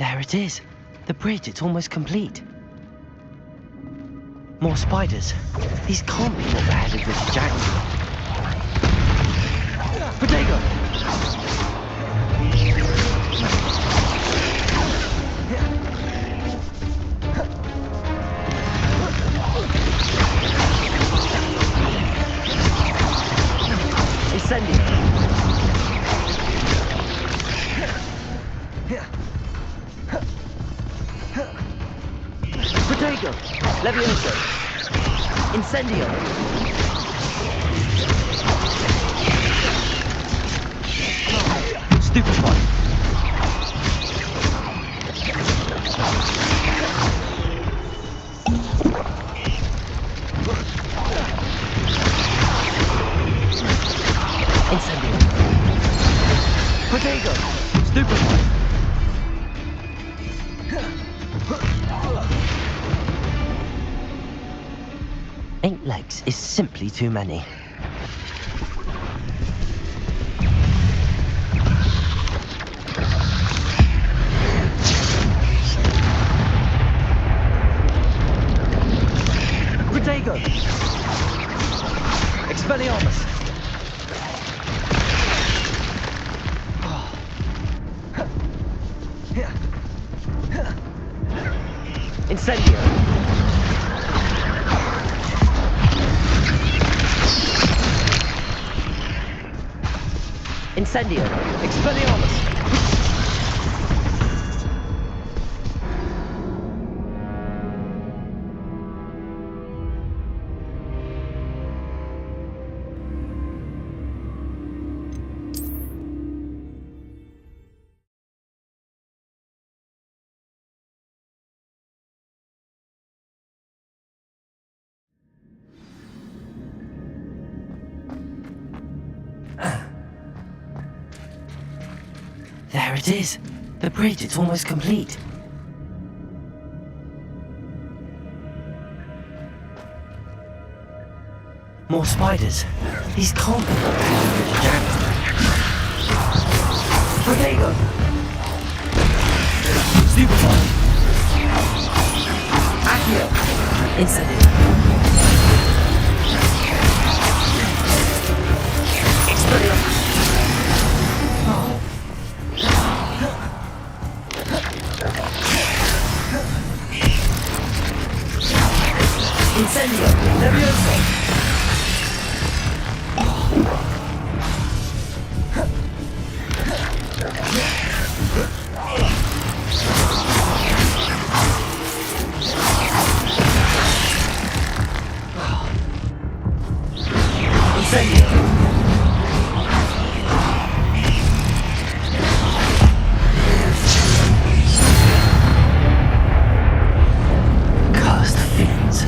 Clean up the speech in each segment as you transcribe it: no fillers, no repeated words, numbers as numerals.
There it is. The bridge, it's almost complete. More spiders. These can't be what the head of Richard Jackson. Potato! Incendio! Potato! Levioso! Incendio! Stupefy! Incendio! Potato! Stupefy! 8 legs is simply too many. Protego! Expelliarmus! Incendio! Incendio! Expelliarmus! There it is. The bridge, it's almost complete. More spiders. These can't be what the head of Richard Jackson. Potato! Stupefy! Accio! Incendio! Expelliarmus! Incendio! Levioso! Incendio! Cursed fiends.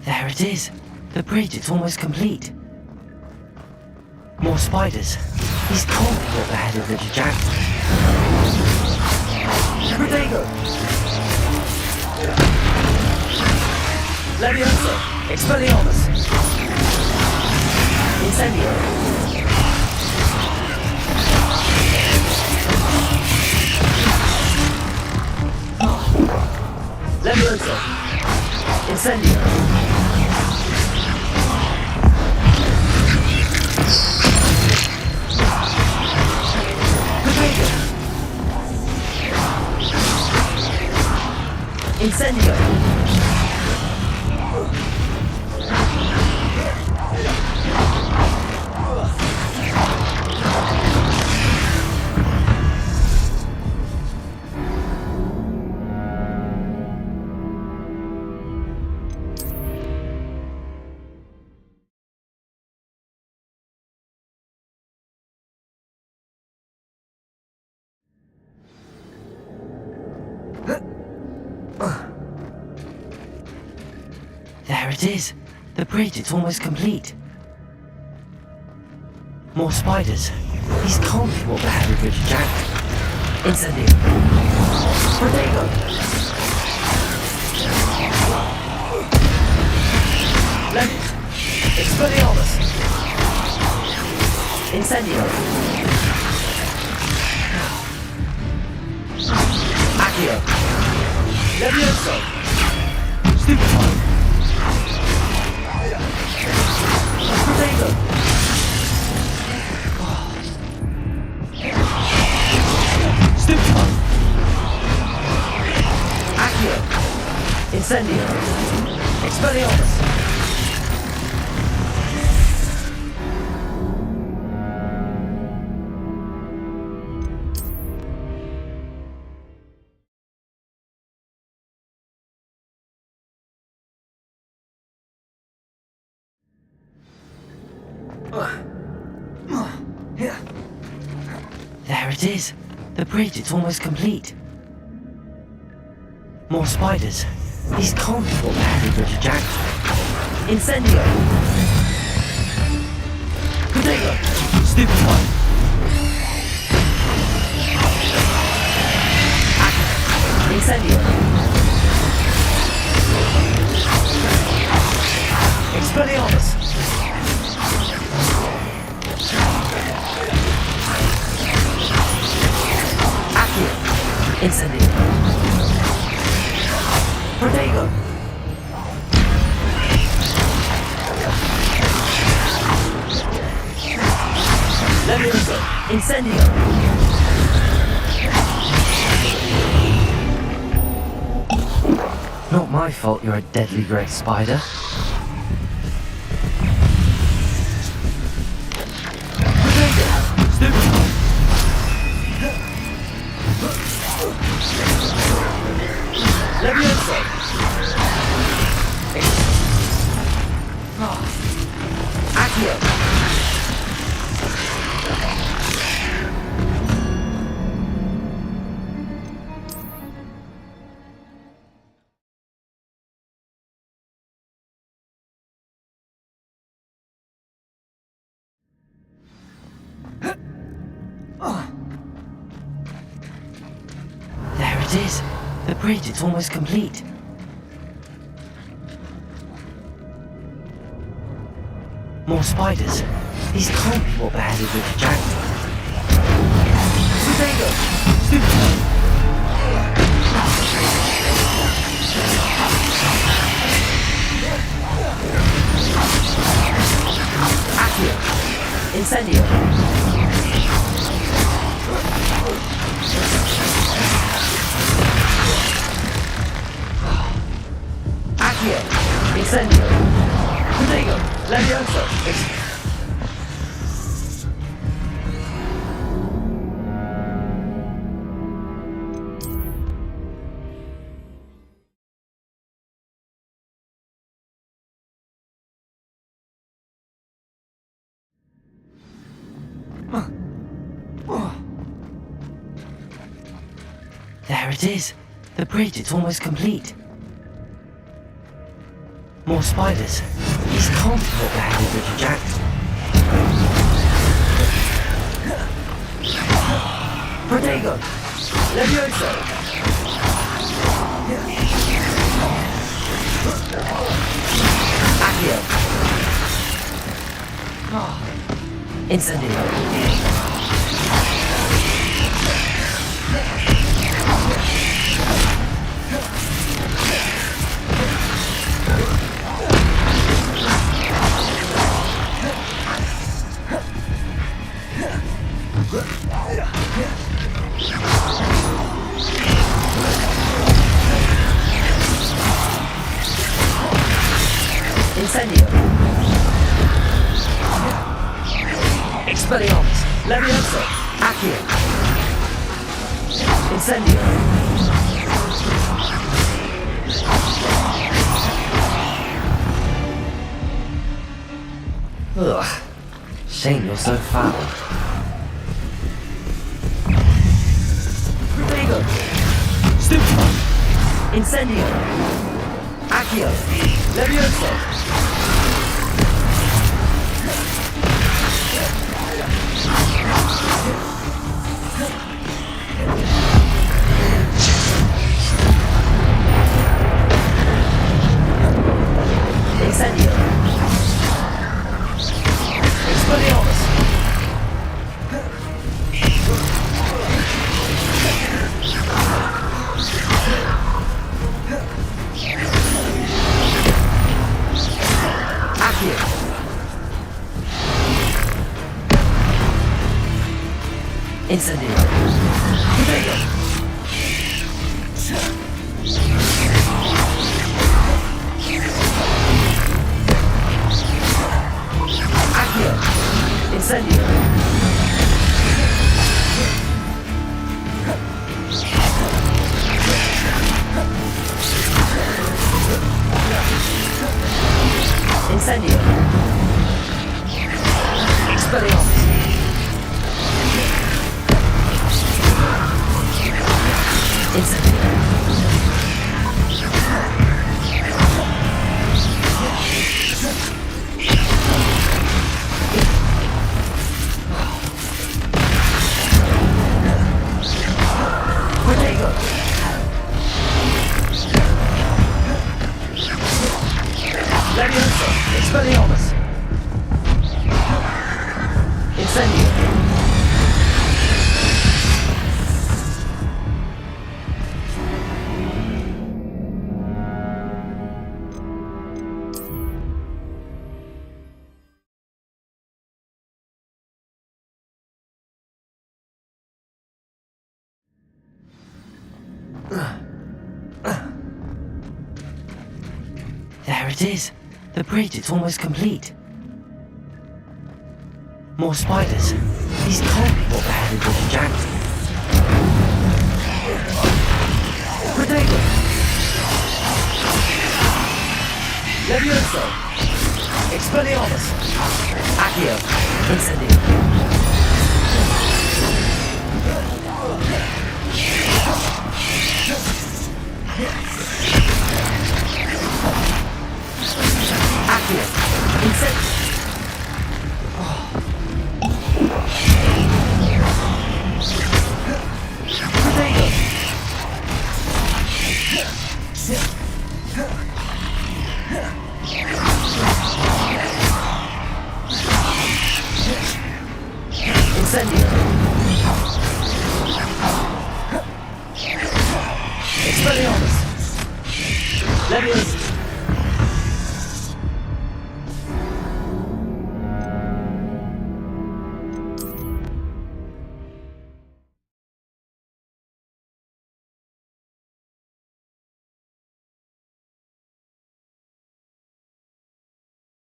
There it is. The bridge, it's almost complete. More spiders. These can't be what the head of Richard Jackson. Protego! Levioso! Expelliarmus! Incendio! Levioso! Incendio! Incendio! There it is. The bridge, it's almost complete. More spiders. These can't be what the head of Richard Jack. Incendio. Protego. Left. Expelliarmus. Incendio. Accio. Levioso. Stupefy. Protego. Stupefy. Accio. Incendio. Expelliarmus. There it is. The bridge, it's almost complete. More spiders. These can't be what the head of Richard Jack. Incendio. Protego. Stupefy. Incendio. Expelliarmus. Incendio. Protego. Levioso. Incendio. Not my fault you're a deadly great spider. Protego. Stupefy. Levioso. Accio. There it is. The bridge, it's almost complete. More spiders. These can't be what the head of Richard Jack. Protego. Stupefy. Accio. Incendio. Accio. Incendio. Protego. Levioso. There it is. The bridge, it's almost complete. More spiders. These can't be what the head of Richard Jack. Protego. Levioso. Accio. Incendio. Incendio. Expelliarmus. Levioso. Accio. Incendio. Ugh. Shame you're so foul. Protego. Stupefy. Incendio! Accio! Levioso! Incendio! Expelliarmus! Accio! Incendio! Protego! Accio! Incendio! Incendio! Expelliarmus! Incendio! Protego! Levioso! Expelliarmus! Incendio! There it is. The bridge, it's almost complete. More spiders. These can't be what the head of Little Jack. Protego! Levioso! Expelliarmus! Accio! Incendio! Accio! Incendio! Protego! Incendio! Expelliarmus! Levioso!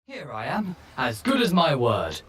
Here I am, as good as my word.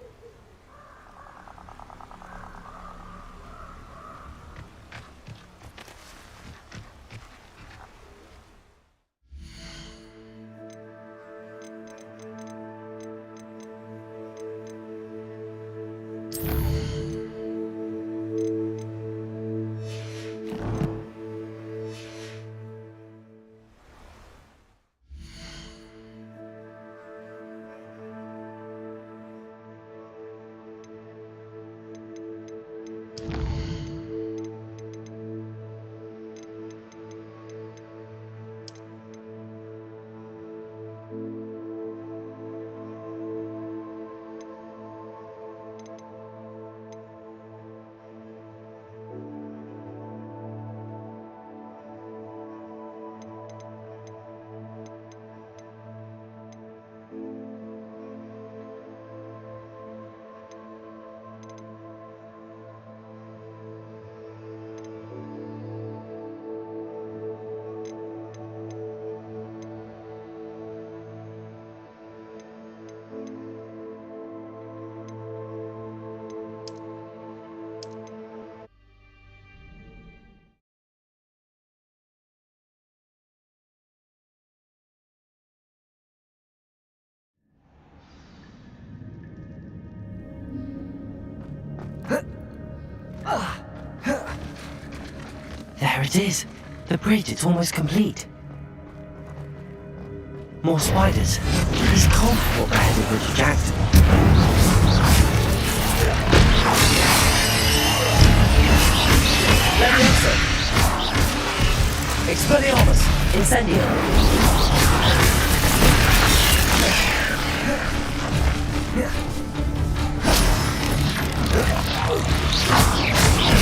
There it is. The bridge, it's almost complete. More spiders. He's can't be what the head of Richard Jackson. Leviosa! Expelliarmus! Incendio!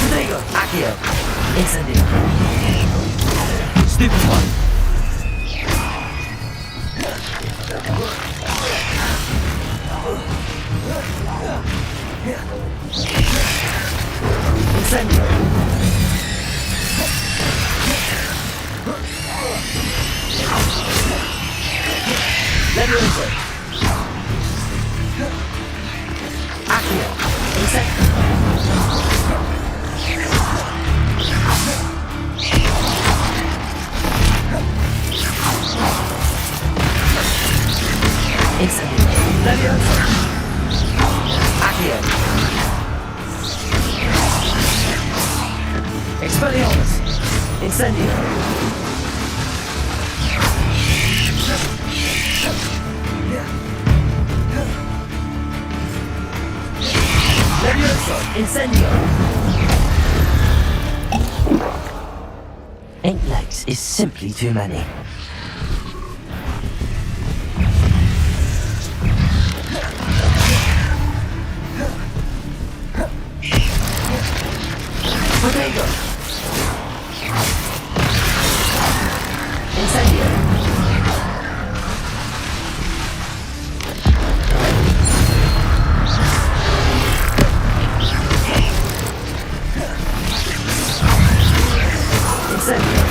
There you go! Accio! Incendio! Stupid one! Incendio! Leviosa! Accio! Incendio! Incendio! Leviosa! Accio! Expelliarmus! Incendio! Leviosa! Incendio! 8 legs is simply too many. Bodega! Incendio! Incendio!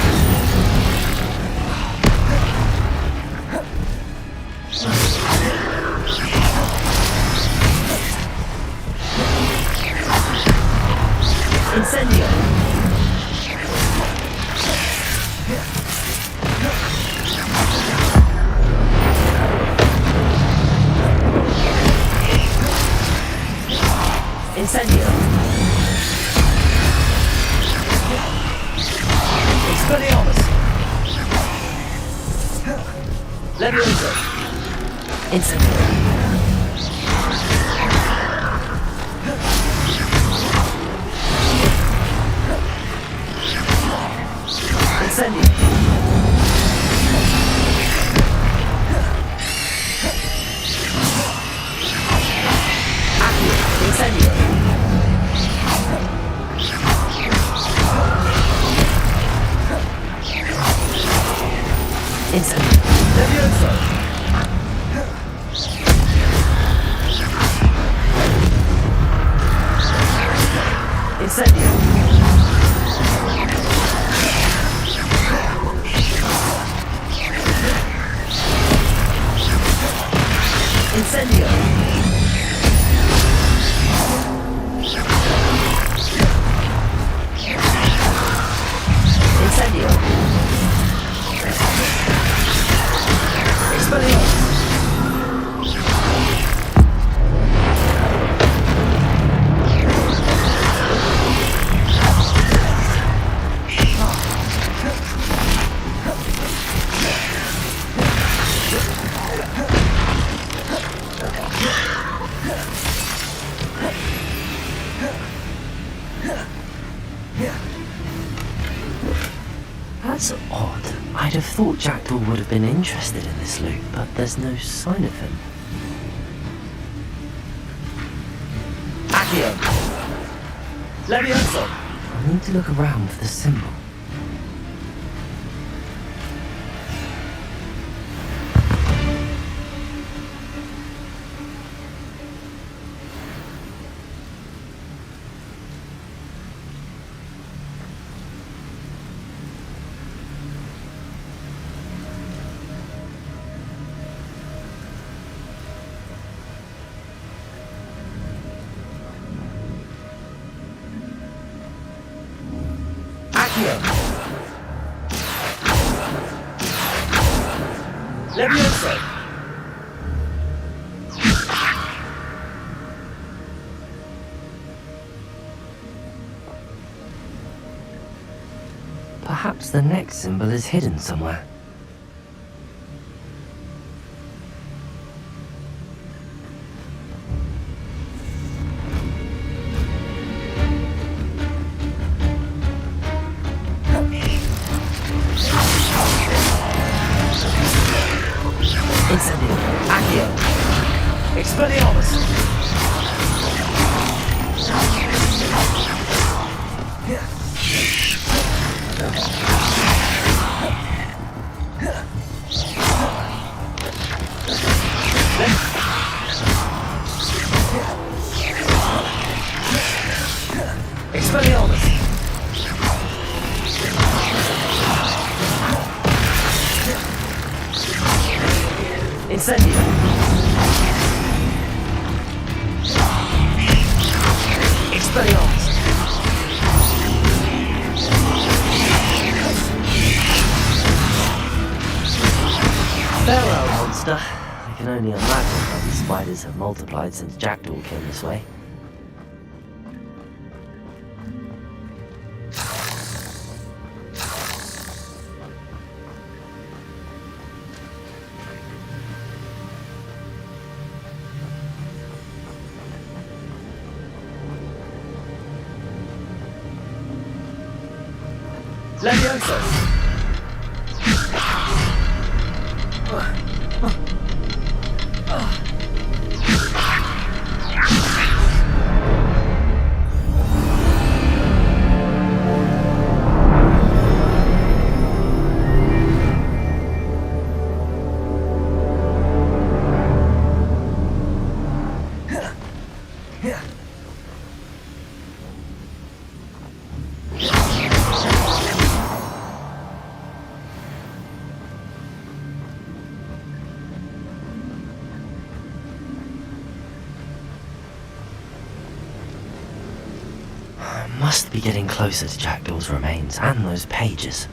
Incendio! Incendio! Expelliarmus! Leviosa! Incendio! Incendio! Accio! Incendio! Incendio! Leviosa! Incendio! Incendio! Incendio! Expelliarmus! That's odd. I'd have thought Jackdaw would have been interested in this loot, but there's no sign of him. Accio! Leviosa! I need to look around for the symbol. Accio! Leviosa! Perhaps the next symbol is hidden somewhere. Expelliarmus! Incendio! Expelliarmus! Farewell, monster. I can only imagine how these spiders have multiplied since Jackdaw came this way. Levioso! Must be getting closer to Jackdaw's remains and those pages.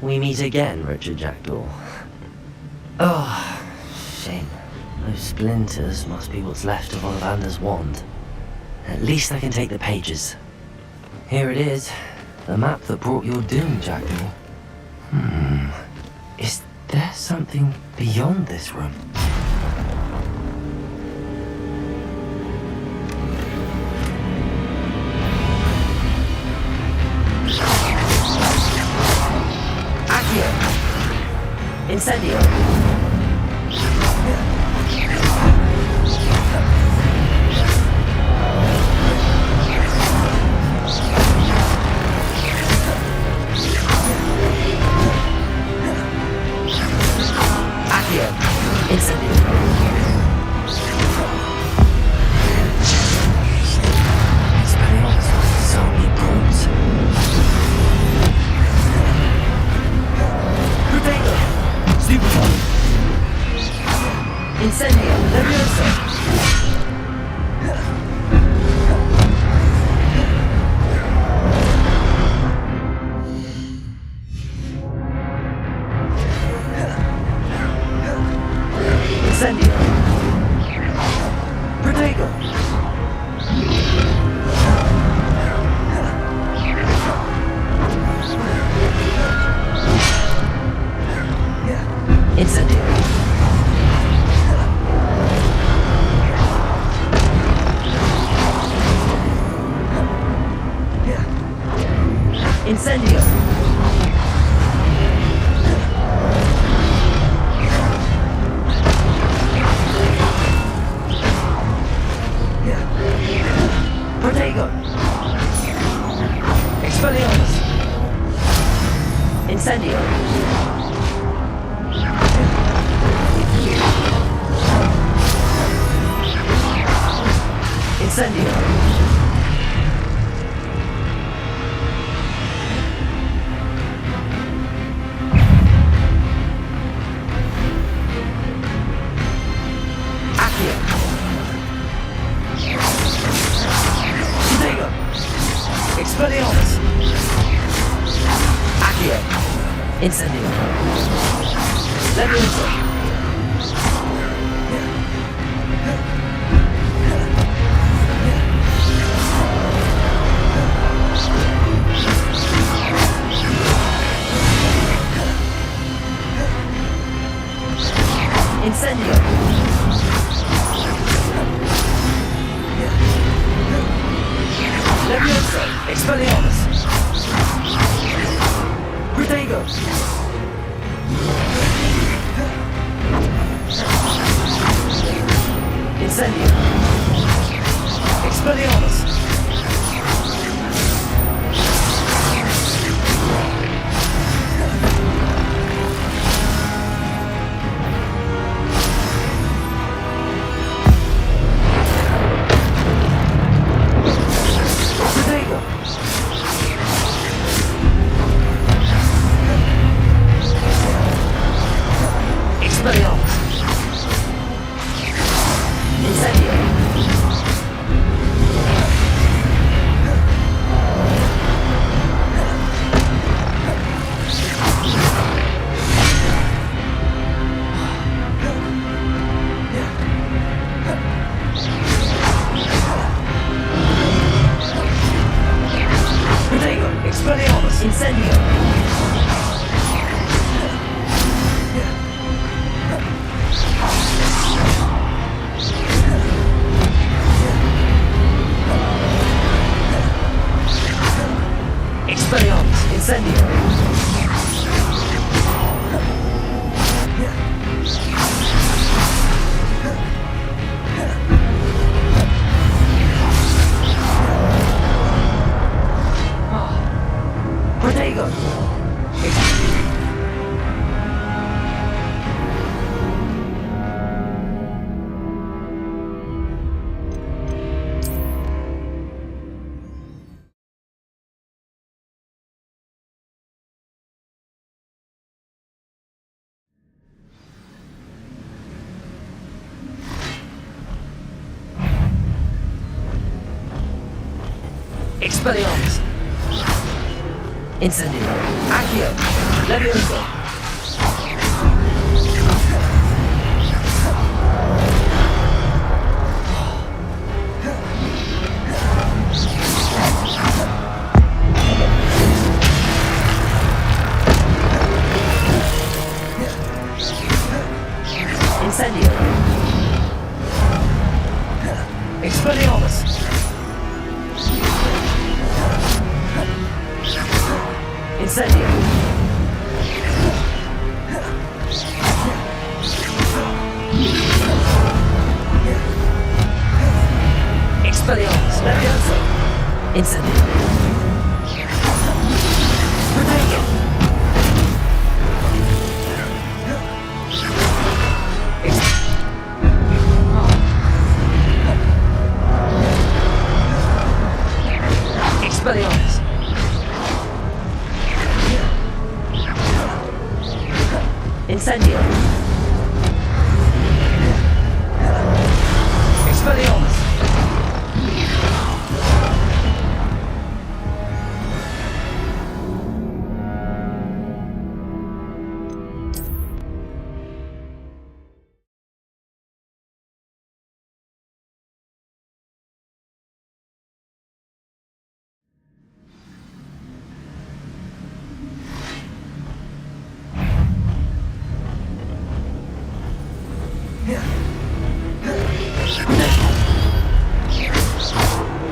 We meet again, Richard Jackdaw. Oh, shame. Those splinters must be what's left of Ollivander's wand. At least I can take the pages. Here it is, the map that brought your doom, Jackdaw. Is there something beyond this room? Incendio! Accio! Incendio! Expelliarmus, so many brutes. Protego! Stupefy! Incendio! Levioso! Incendio! Protego! Incendio! Incendio! Protego! Expelliarmus! Incendio! Incendio! Accio! Protego! Expelliarmus! Accio! Incendio! Levioso! Incendio! Levioso! Expelliarmus! Protego! Incendio! Expelliarmus! Incendio. Expelliarmus. Incendio. Protego. Expelliarmus. Incendio. Accio. Levioso. Incendio. Expelliarmus. Incendio. Expelliarmus. Levioso. Incendio. Protego. Expelliarmus. Incendio. Expelliarmus.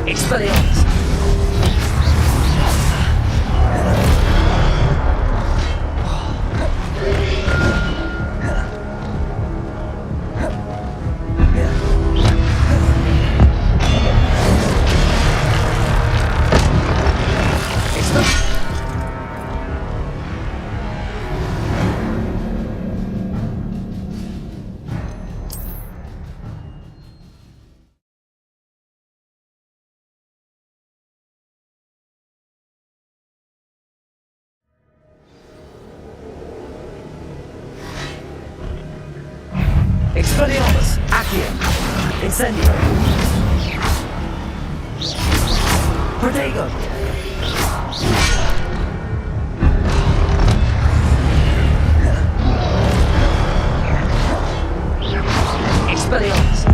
Expelliarmus. Expelliarmus. Accio. Incendio. Protego. Expelliarmus.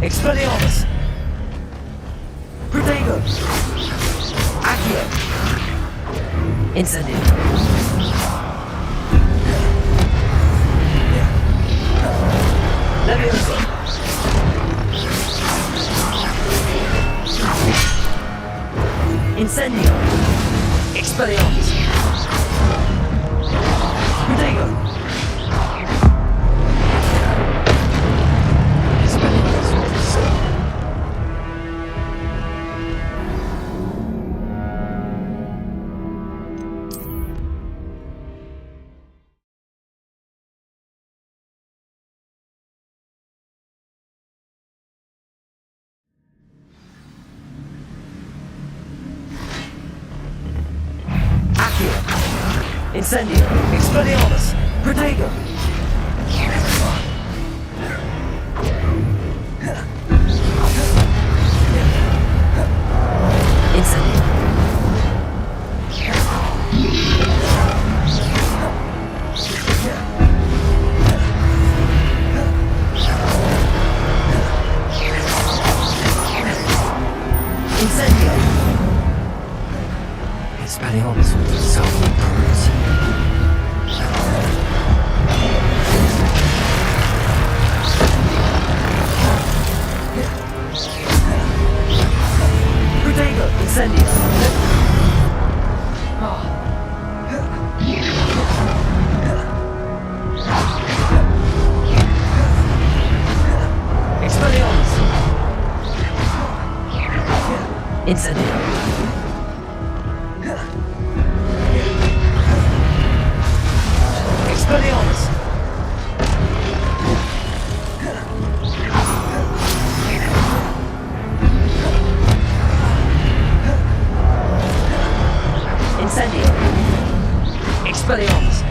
Expelliarmus. Protego. Accio. Incendio. Levioso. Incendio. Expelliarmus. Protego. Incendio. Expelliarmus. Protego. Expelliarmus with the soul brutes. Protego, incendio. Expelliarmus. Incendio. Expelliarmus. Incendio. Expelliarmus.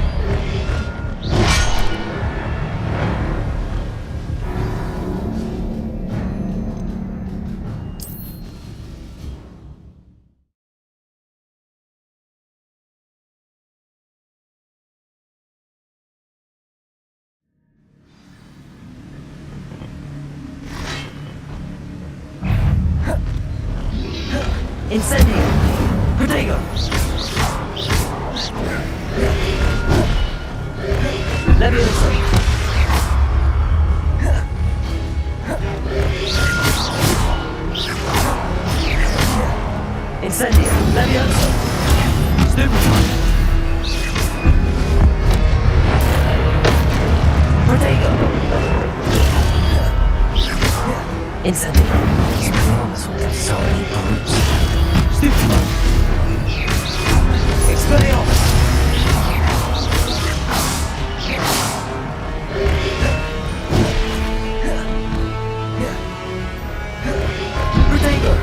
Incendio. Protego. Levioso. Incendio. Levioso. Stupefy. Protego. Incendio. Expelliarmus with the soul brutes. Stupefy. Expelliarmus. Protego.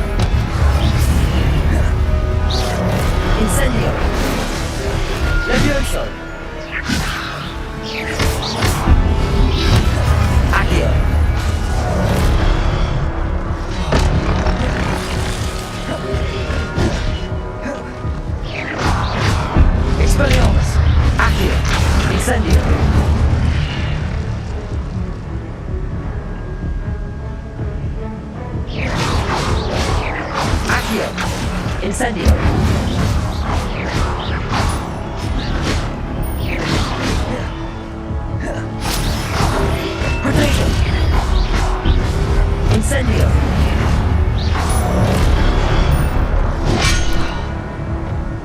Incendio. Levioso. Accio. Expelliarmus. Accio. Incendio. Accio. Incendio. Protego. Incendio.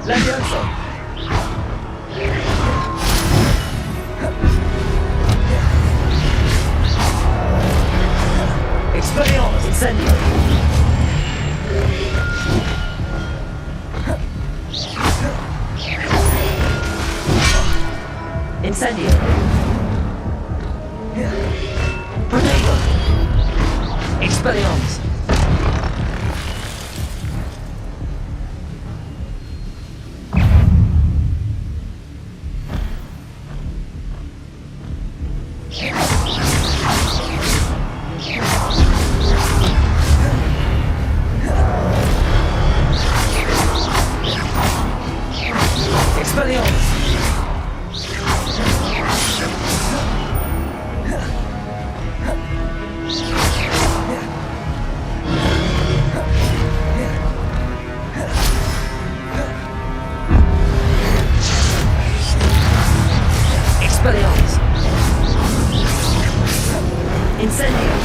Levioso. Expelliarmus. Incendio. Incendio. Protego. Expelliarmus. Expelliarmus. Expelliarmus. Incendio.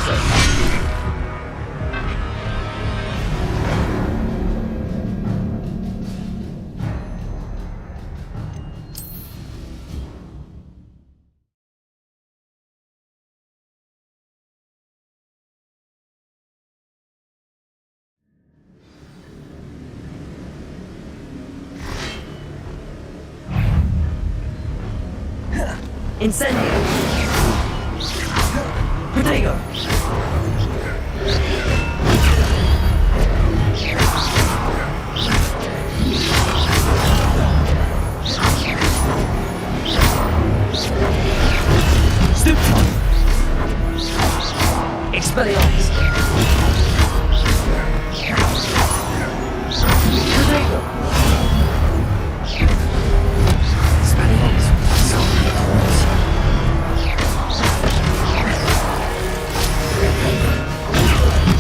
Leviosa! Incendio! Protego! Stupefy! Expelliarmus! Protego! Expelliarmus!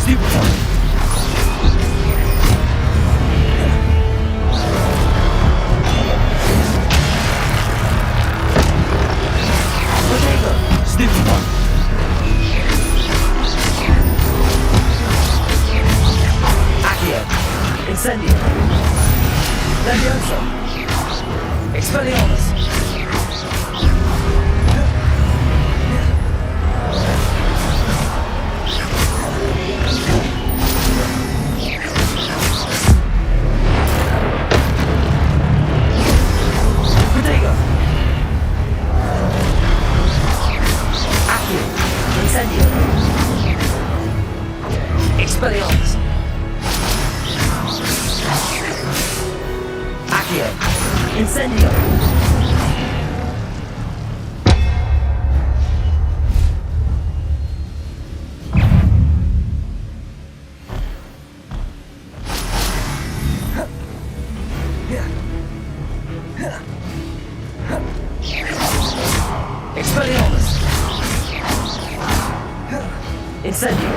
Stupefy! Protego! Stupefy! Accio! Incendio! Leviosa! Expelliarmus! Protego! Accio! Incendio! Expelliarmus! Accio! Incendio! Expelliarmus! Incendio!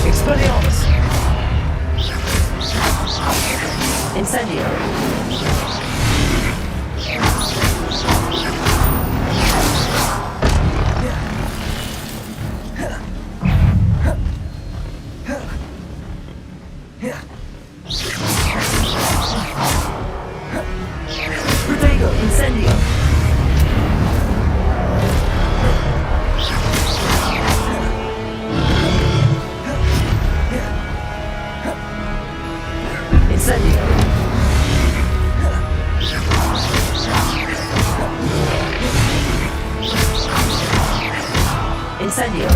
Expelliarmus! Incendio! Protego! Incendio! Incendio! Incendio!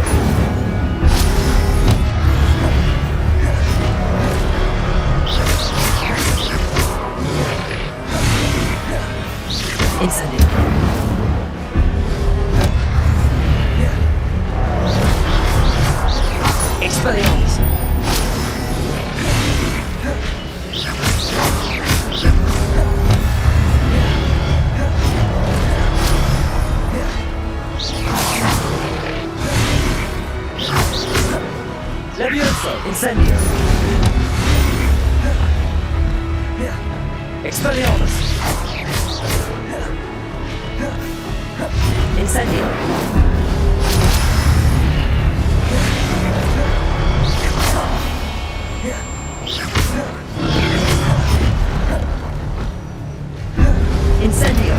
Incendio! Expelliarmus! Leviosa! Incendio! Expelliarmus! Incendio! Incendio!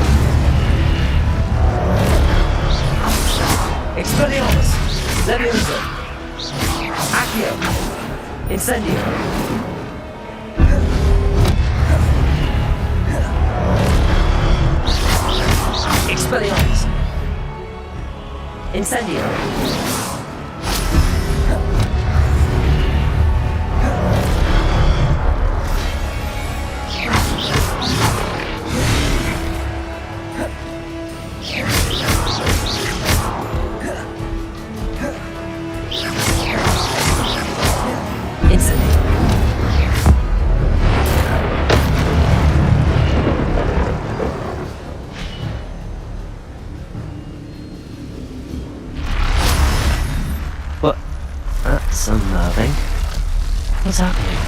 Expelliarmus! Leviosa! Accio! Incendio! Expelliarmus! Incendio! What? That's unnerving. What's happening?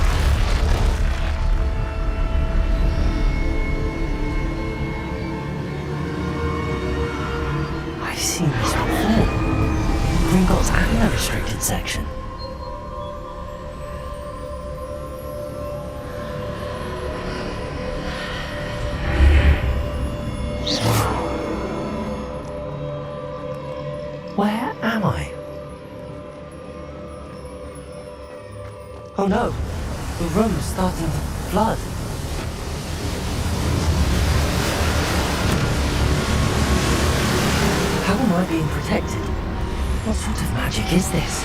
Oh no! The room's starting to flood. How am I being protected? What sort of magic is this?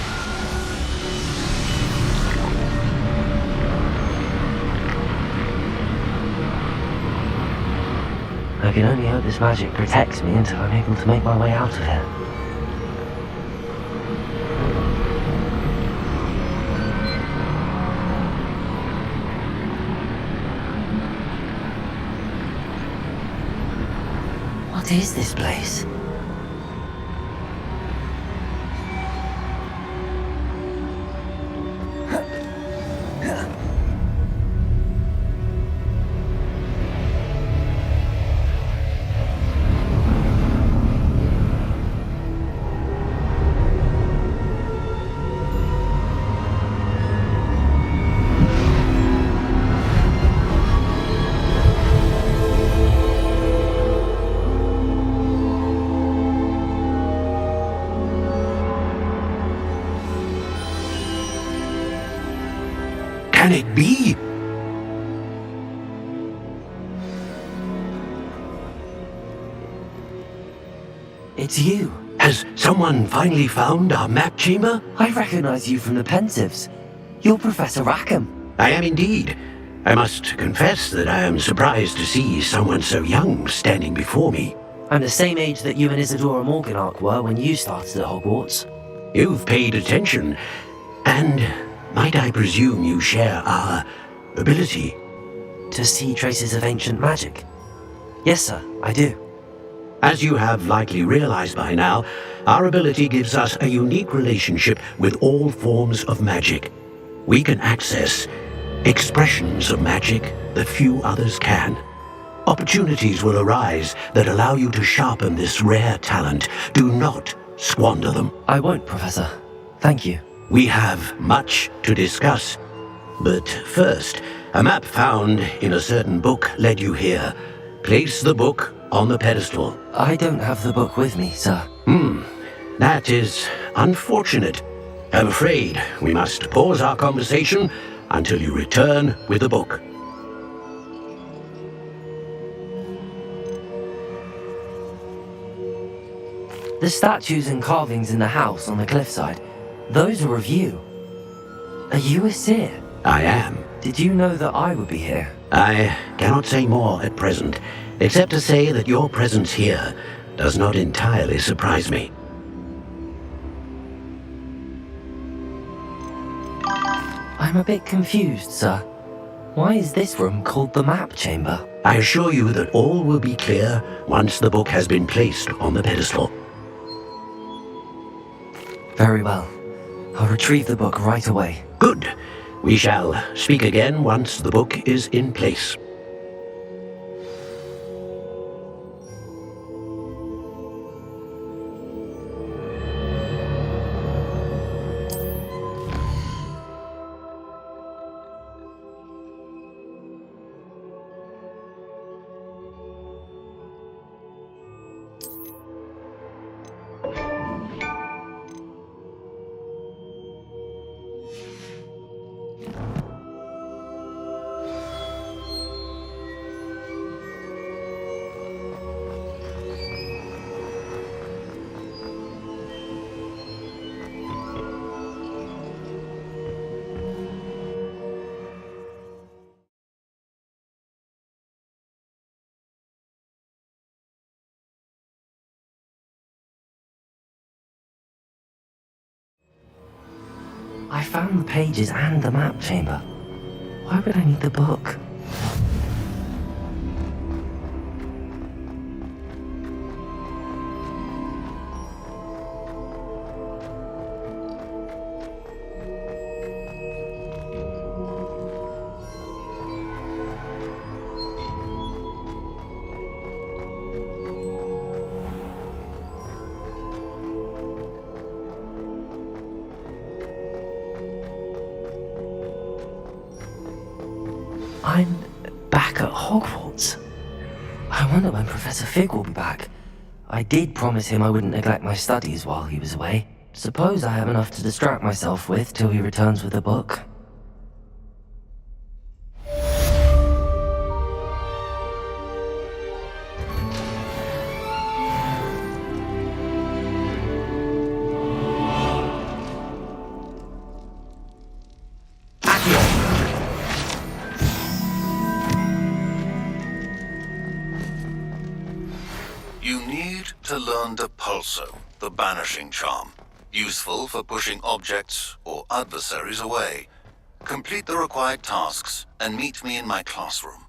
I can only hope this magic protects me until I'm able to make my way out of here. What is this place? Can it be? It's you. Has someone finally found our map chamber? I recognize you from the Pensives. You're Professor Rackham. I am indeed. I must confess that I am surprised to see someone so young standing before me. I'm the same age that you and Isadora Morganach were when you started at Hogwarts. You've paid attention, and might I presume you share our ability? To see traces of ancient magic? Yes, sir, I do. As you have likely realized by now, our ability gives us a unique relationship with all forms of magic. We can access expressions of magic that few others can. Opportunities will arise that allow you to sharpen this rare talent. Do not squander them. I won't, Professor. Thank you. We have much to discuss. But first, a map found in a certain book led you here. Place the book on the pedestal. I don't have the book with me, sir. That is unfortunate. I'm afraid we must pause our conversation until you return with the book. The statues and carvings in the house on the cliffside, those are of you. Are you a seer? I am. Did you know that I would be here? I cannot say more at present, except to say that your presence here does not entirely surprise me. I'm a bit confused, sir. Why is this room called the map chamber? I assure you that all will be clear once the book has been placed on the pedestal. Very well. I'll retrieve the book right away. Good. We shall speak again once the book is in place. I found the pages and the map chamber. Why would I need the book? I'm back at Hogwarts. I wonder when Professor Fig will be back. I did promise him I wouldn't neglect my studies while he was away. Suppose I have enough to distract myself with till he returns with the book. to learn Depulso, the banishing charm. Useful for pushing objects or adversaries away. Complete the required tasks and meet me in my classroom.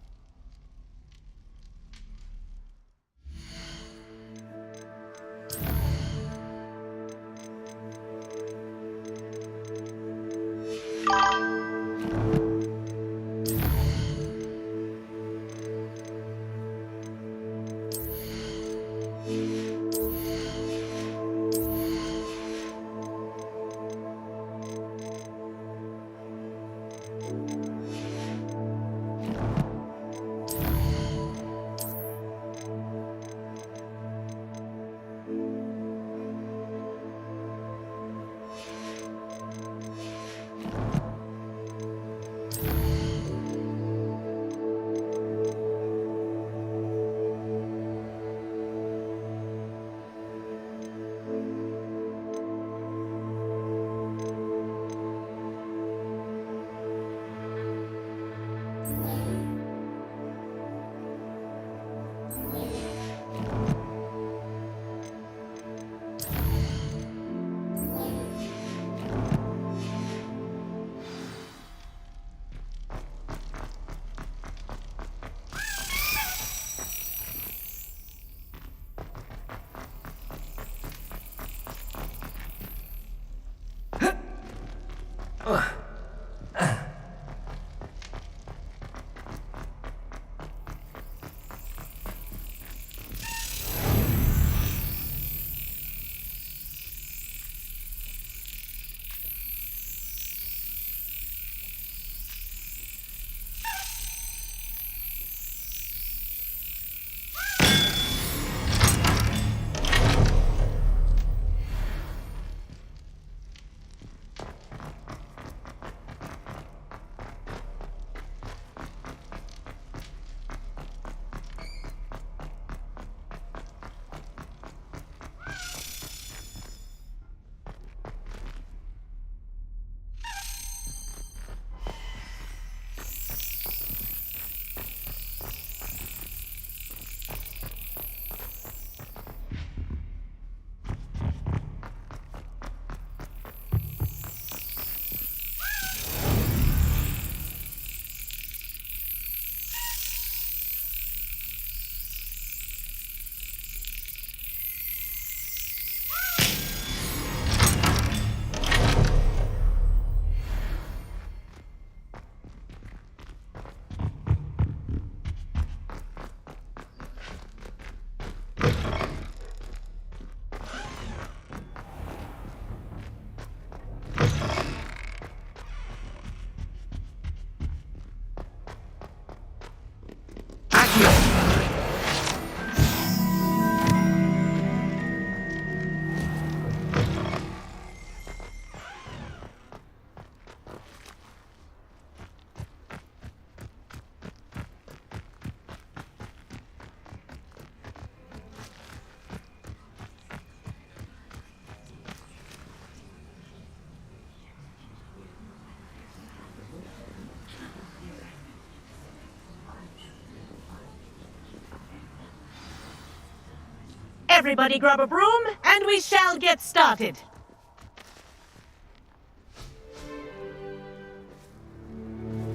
Everybody grab a broom, and we shall get started.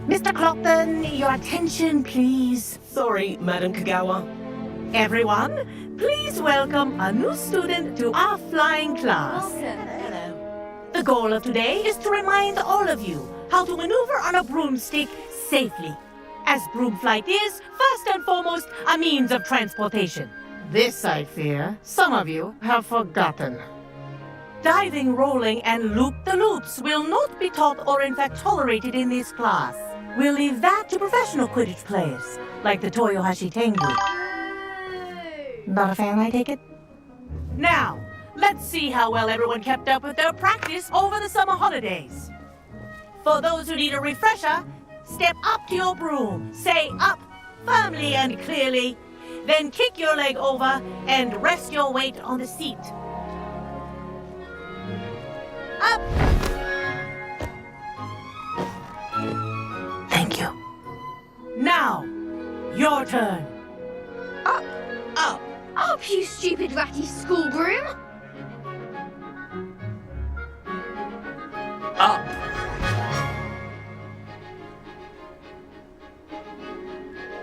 Mr. Clockton, your attention, please. Sorry, Madam Kagawa. Everyone, please welcome a new student to our flying class. Hello. The goal of today is to remind all of you how to maneuver on a broomstick safely, as broom flight is, first and foremost, a means of transportation. This, I fear, some of you have forgotten. Diving, rolling, and loop-the-loops will not be taught or in fact tolerated in this class. We'll leave that to professional Quidditch players, like the Toyohashi Tengu. Not a fan, I take it? Now, let's see how well everyone kept up with their practice over the summer holidays. For those who need a refresher, step up to your broom, say up firmly and clearly, then kick your leg over and rest your weight on the seat. Up! Thank you. Now, your turn. Up, up, up. up, you stupid ratty schoolroom! Up!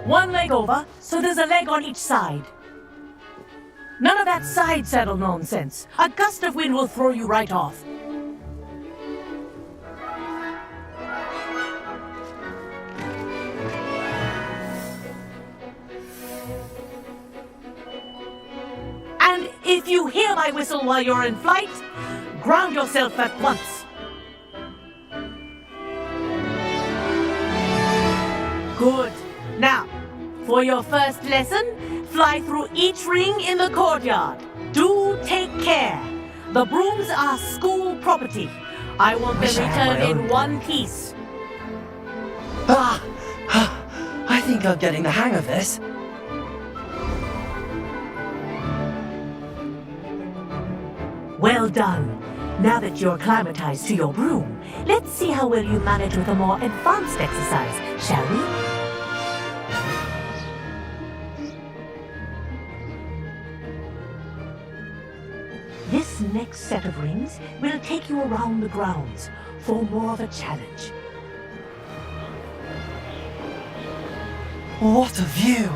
One leg over, so there's a leg on each side. None of that side saddle nonsense. A gust of wind will throw you right off. And if you hear my whistle while you're in flight, ground yourself at once. Good. Now, for your first lesson, fly through each ring in the courtyard. Do take care. The brooms are school property. I want them Wish I had returned my in own. one piece. I think I'm getting the hang of this. Well done. Now that you're acclimatized to your broom, let's see how well you manage with a more advanced exercise, shall we? This next set of rings will take you around the grounds for more of a challenge. What a view!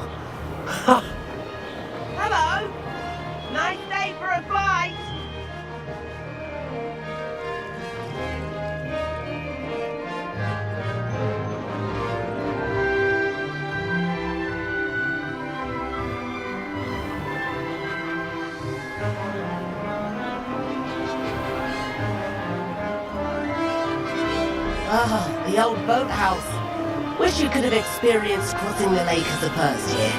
Hello! Nice day for a flight! Ah, the old boathouse. Wish you could have experienced crossing the lake as a first year.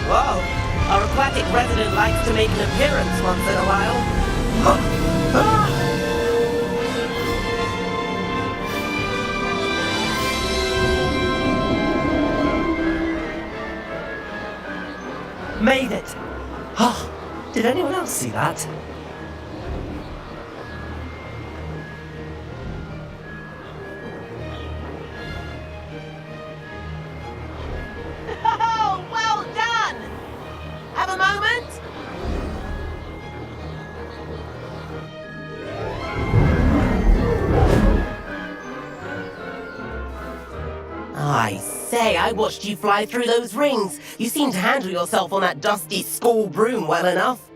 Whoa! Our aquatic resident likes to make an appearance once in a while. Made it! Oh, did anyone else see that? Oh, well done! Have a moment? I say, I watched you fly through those rings. You seem to handle yourself on that dusty school broom well enough.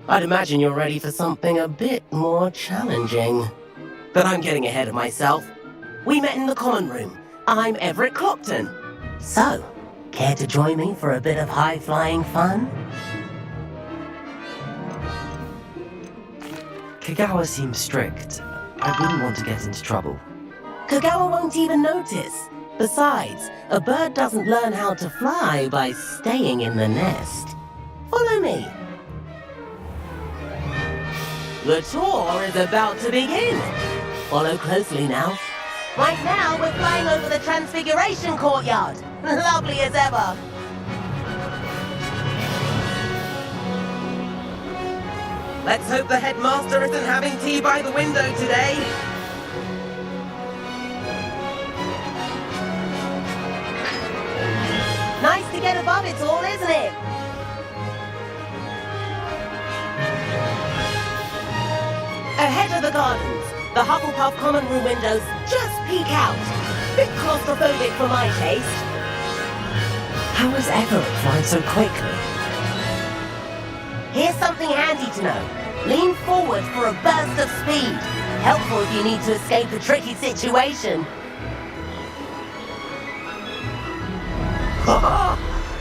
I'd imagine you're ready for something a bit more challenging. But I'm getting ahead of myself. We met in the common room. I'm Everett Clopton. So, care to join me for a bit of high-flying fun? Kagawa seems strict. I wouldn't want to get into trouble. Kagawa won't even notice. Besides, a bird doesn't learn how to fly by staying in the nest. Follow me. The tour is about to begin. Follow closely now. Right now, we're flying over the Transfiguration Courtyard. Lovely as ever. Let's hope the headmaster isn't having tea by the window today. Nice to get above it all, isn't it? Ahead of the gardens, the Hufflepuff common room windows just peek out. Bit claustrophobic for my taste. How is Everett flying so quickly? Here's something handy to know. Lean forward for a burst of speed. Helpful if you need to escape a tricky situation.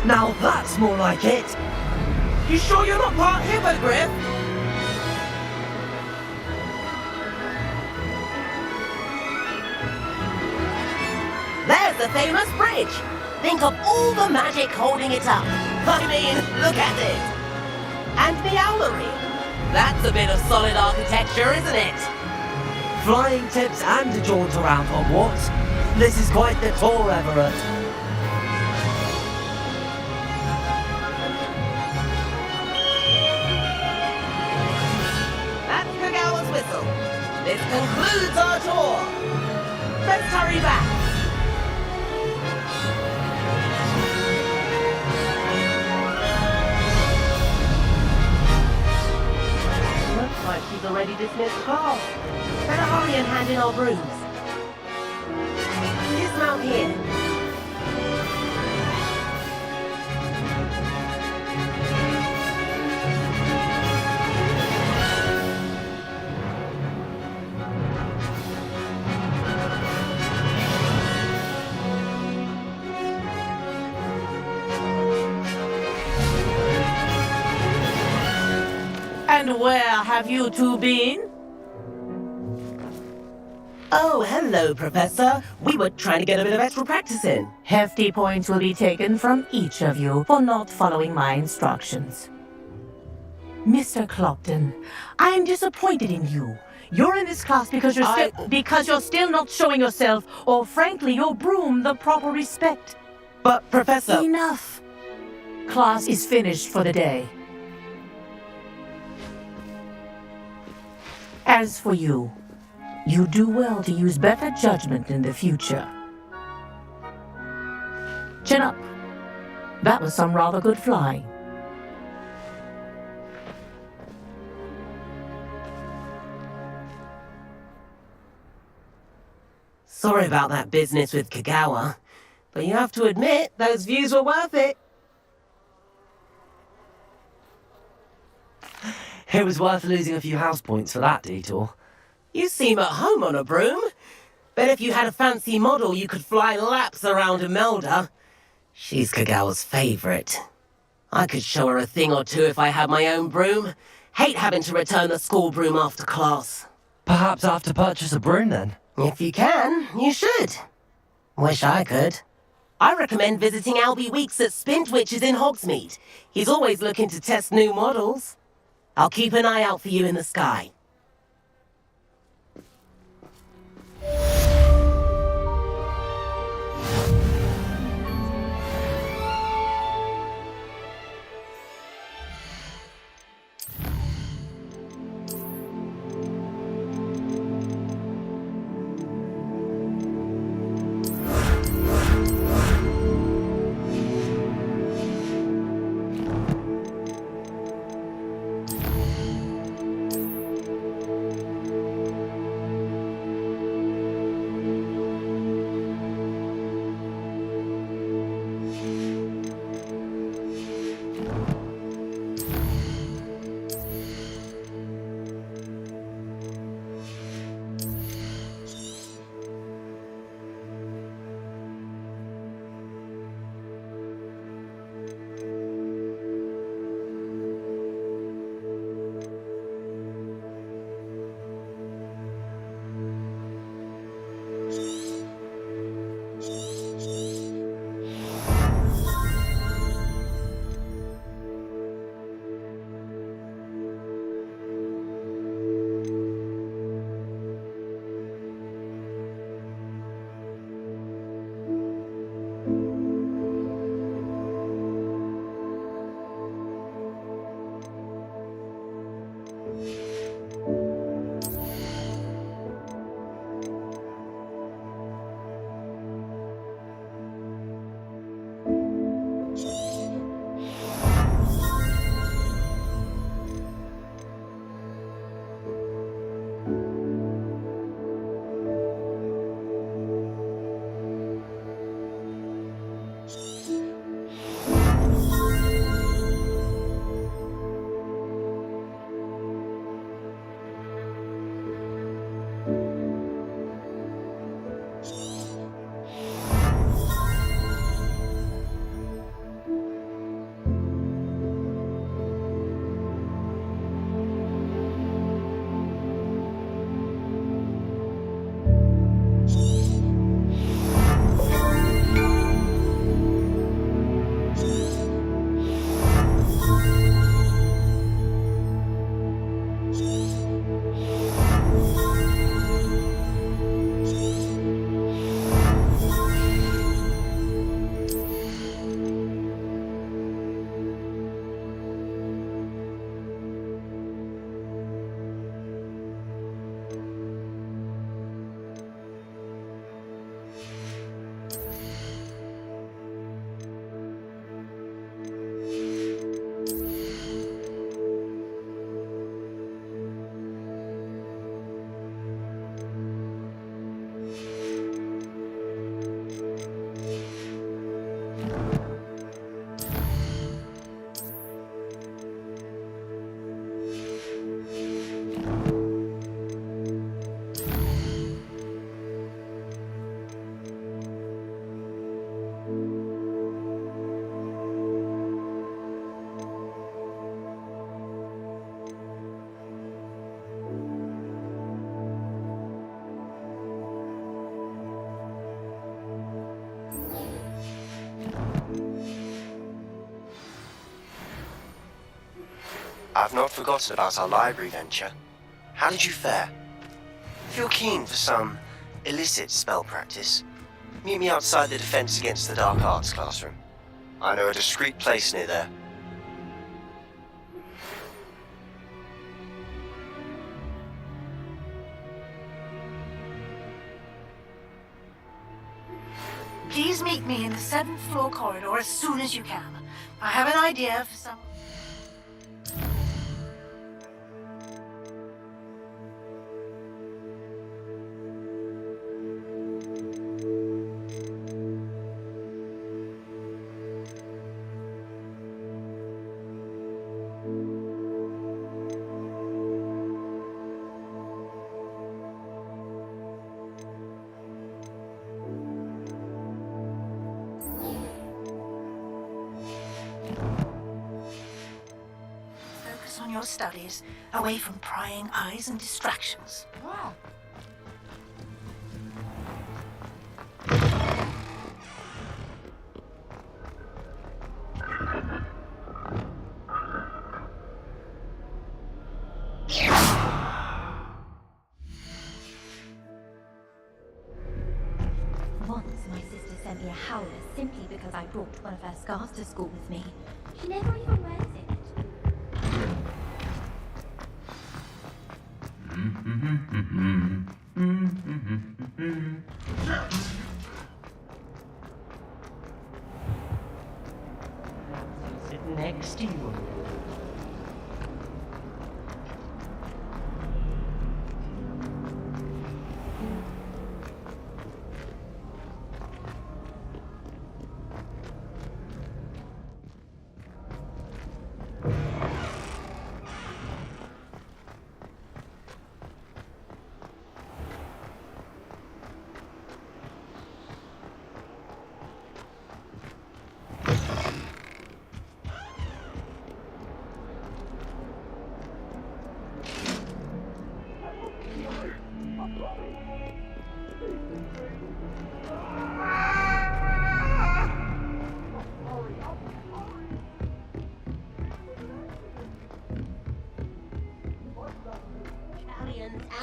Now that's more like it! You sure you're not part hippogriff? There's the famous bridge. Think of all the magic holding it up. I mean, look at it. And the owlery. That's a bit of solid architecture, isn't it? Flying tips and a jaunt around Hogwarts. This is quite the tour, Everett. That's Kagawa's whistle. This concludes our tour. Let's hurry back. Looks like she's already dismissed class. Better hurry and hand in our brooms. Dismount here. And where have you two been? Oh, hello, Professor. We were trying to get a bit of extra practice in. Hefty points will be taken from each of you for not following my instructions. Mr. Clopton, I am disappointed in you. You're in this class because you're still not showing yourself, or frankly, your broom the proper respect. But, Professor... Enough. Class is finished for the day. As for you, you do well to use better judgment in the future. Chin up. That was some rather good flying. Sorry about that business with Kagawa, but you have to admit, those views were worth it. It was worth losing a few house points for that detour. You seem at home on a broom. Bet if you had a fancy model, you could fly laps around Imelda. She's Kagawa's favorite. I could show her a thing or two if I had my own broom. Hate having to return the school broom after class. Perhaps I have to purchase a broom then. If you can, you should. Wish I could. I recommend visiting Albie Weeks at Spintwitches in Hogsmeade. He's always looking to test new models. I'll keep an eye out for you in the sky. I've not forgotten about our library venture. How did you fare? If you're keen for some illicit spell practice, meet me outside the Defense Against the Dark Arts classroom. I know a discreet place near there. Please meet me in the 7th floor corridor as soon as you can. I have an idea for some... Focus on your studies, away from prying eyes and distractions. Wow. Once my sister sent me a howler simply because I brought one of her scarves to school with me. She never even wears it. Sit next to you.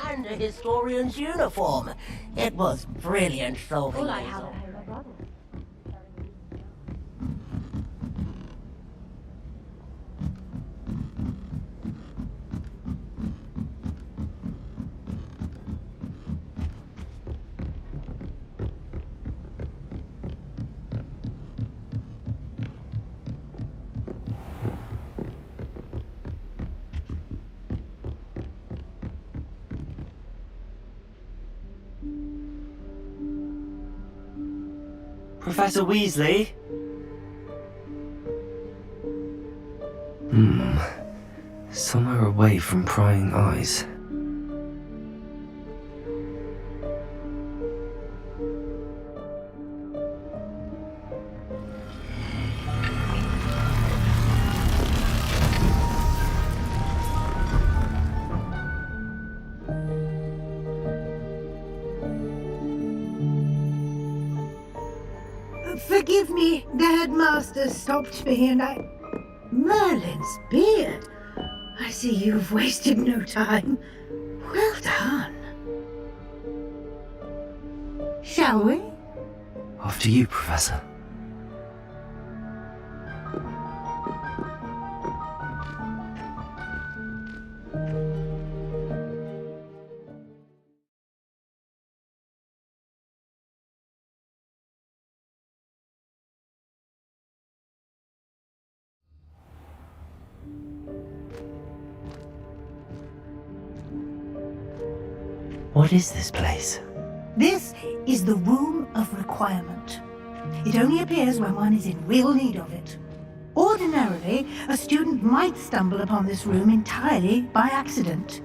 And a historian's uniform. It was brilliant solving. All I have at home are brothers. Professor Weasley? Somewhere away from prying eyes. Forgive me, the headmaster stopped me and I... Merlin's beard. I see you've wasted no time. Well done. Shall we? After you, Professor. What is this place? This is the Room of Requirement. It only appears when one is in real need of it. Ordinarily, a student might stumble upon this room entirely by accident.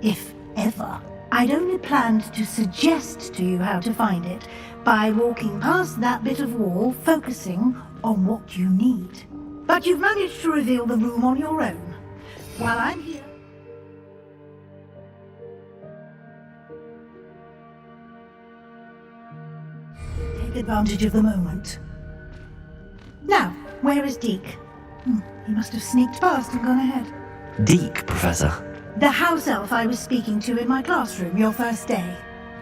If ever. I'd only planned to suggest to you how to find it by walking past that bit of wall, focusing on what you need. But you've managed to reveal the room on your own. While I'm here... Take advantage of the moment. Now, where is Deke? He must have sneaked past and gone ahead. Deke, Professor. The house elf I was speaking to in my classroom your first day.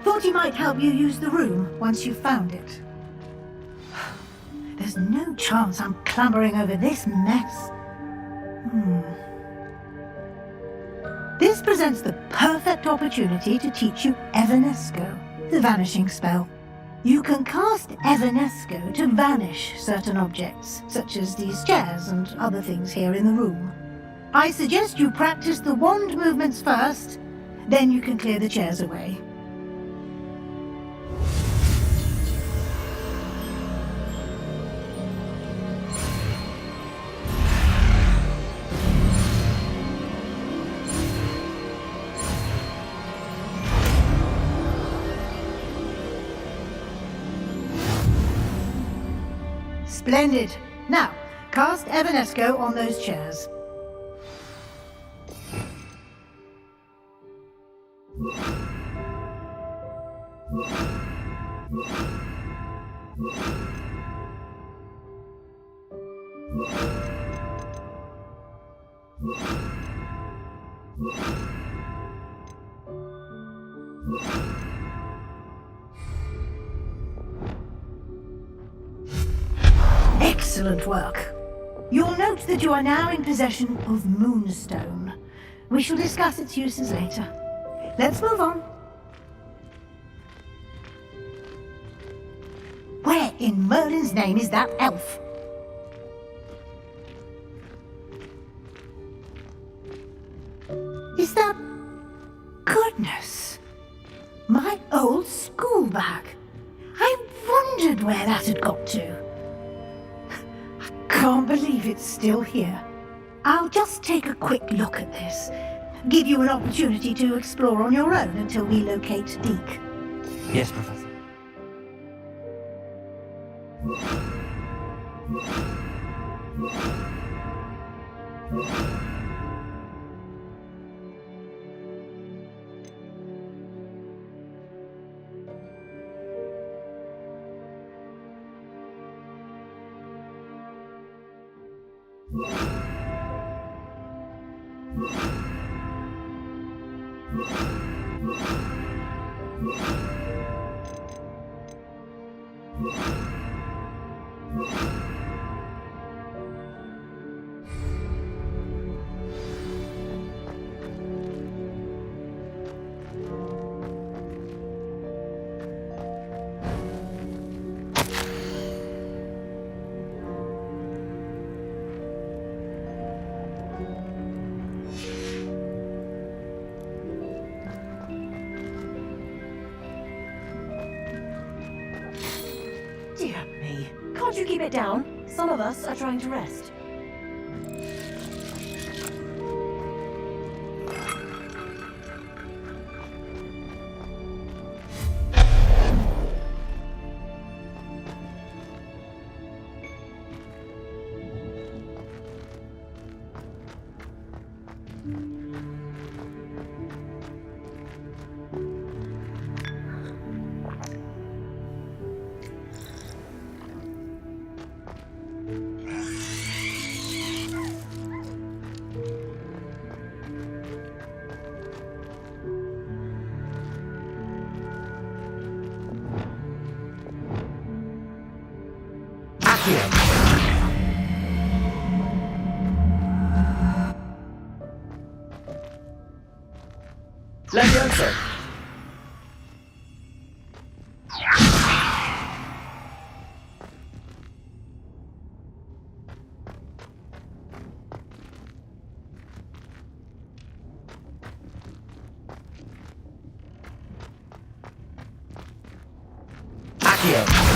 Thought he might help you use the room once you found it. There's no chance I'm clambering over this mess. This presents the perfect opportunity to teach you Evanesco, the vanishing spell. You can cast Evanesco to vanish certain objects, such as these chairs and other things here in the room. I suggest you practice the wand movements first, then you can clear the chairs away. Splendid. Now, cast Evanesco on those chairs. Excellent work. You'll note that you are now in possession of Moonstone. We shall discuss its uses later. Let's move on. Where in Merlin's name is that elf? Is that... Goodness! My old school bag. I wondered where that had got to. Can't believe it's still here. I'll just take a quick look at this. Give you an opportunity to explore on your own until we locate Deke. Yes, Professor. Dear me. Can't you keep it down? Some of us are trying to rest. Levioso! Accio!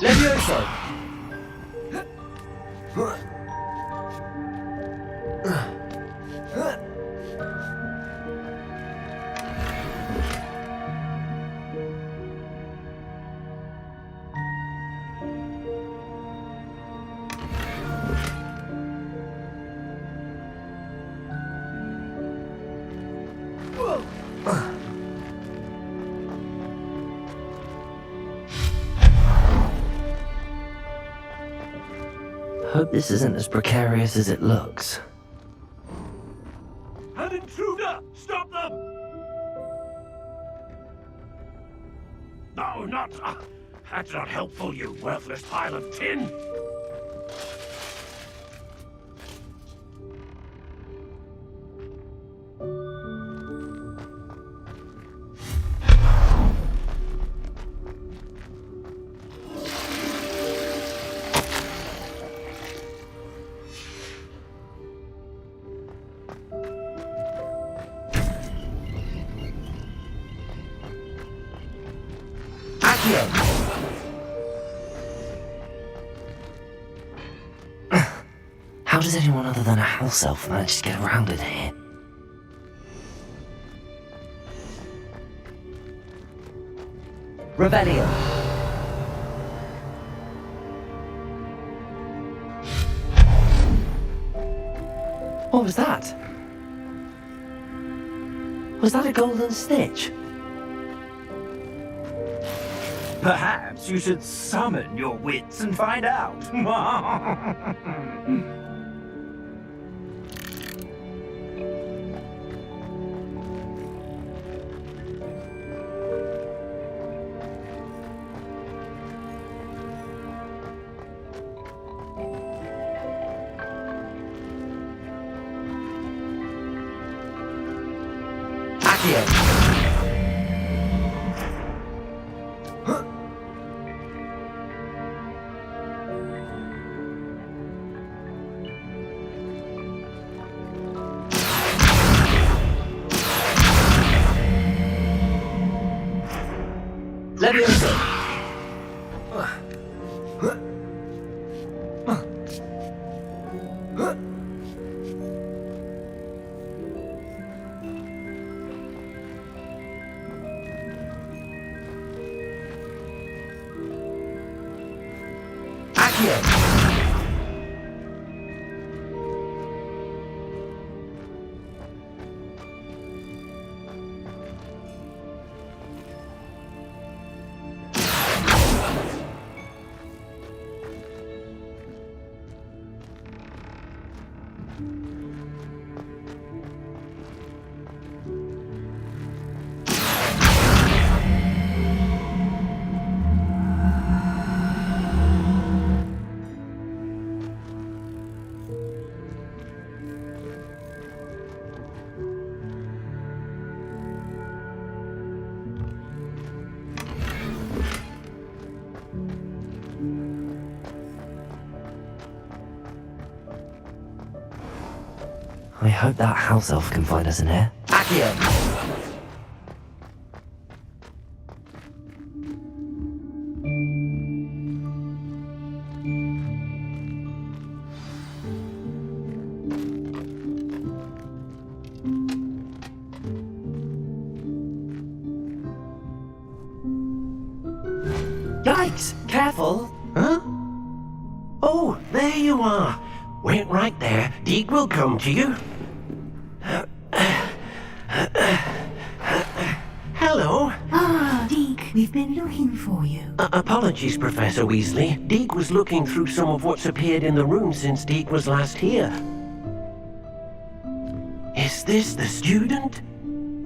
Levioso! Hope this isn't as precarious as it looks. An intruder! Stop them! No, not... that's not helpful, you worthless pile of tin! How does anyone other than a house elf manage to get around in here? Rebellion! What was that? Was that a golden stitch? Perhaps you should summon your wits and find out. Levioso! I hope that house elf can find us in here. Accio! Yikes! Careful! Huh? Oh, there you are. Wait right there. Deke will come to you. Hello. Ah, Deke, we've been looking for you. Apologies, Professor Weasley. Deke was looking through some of what's appeared in the room since Deke was last here. Is this the student?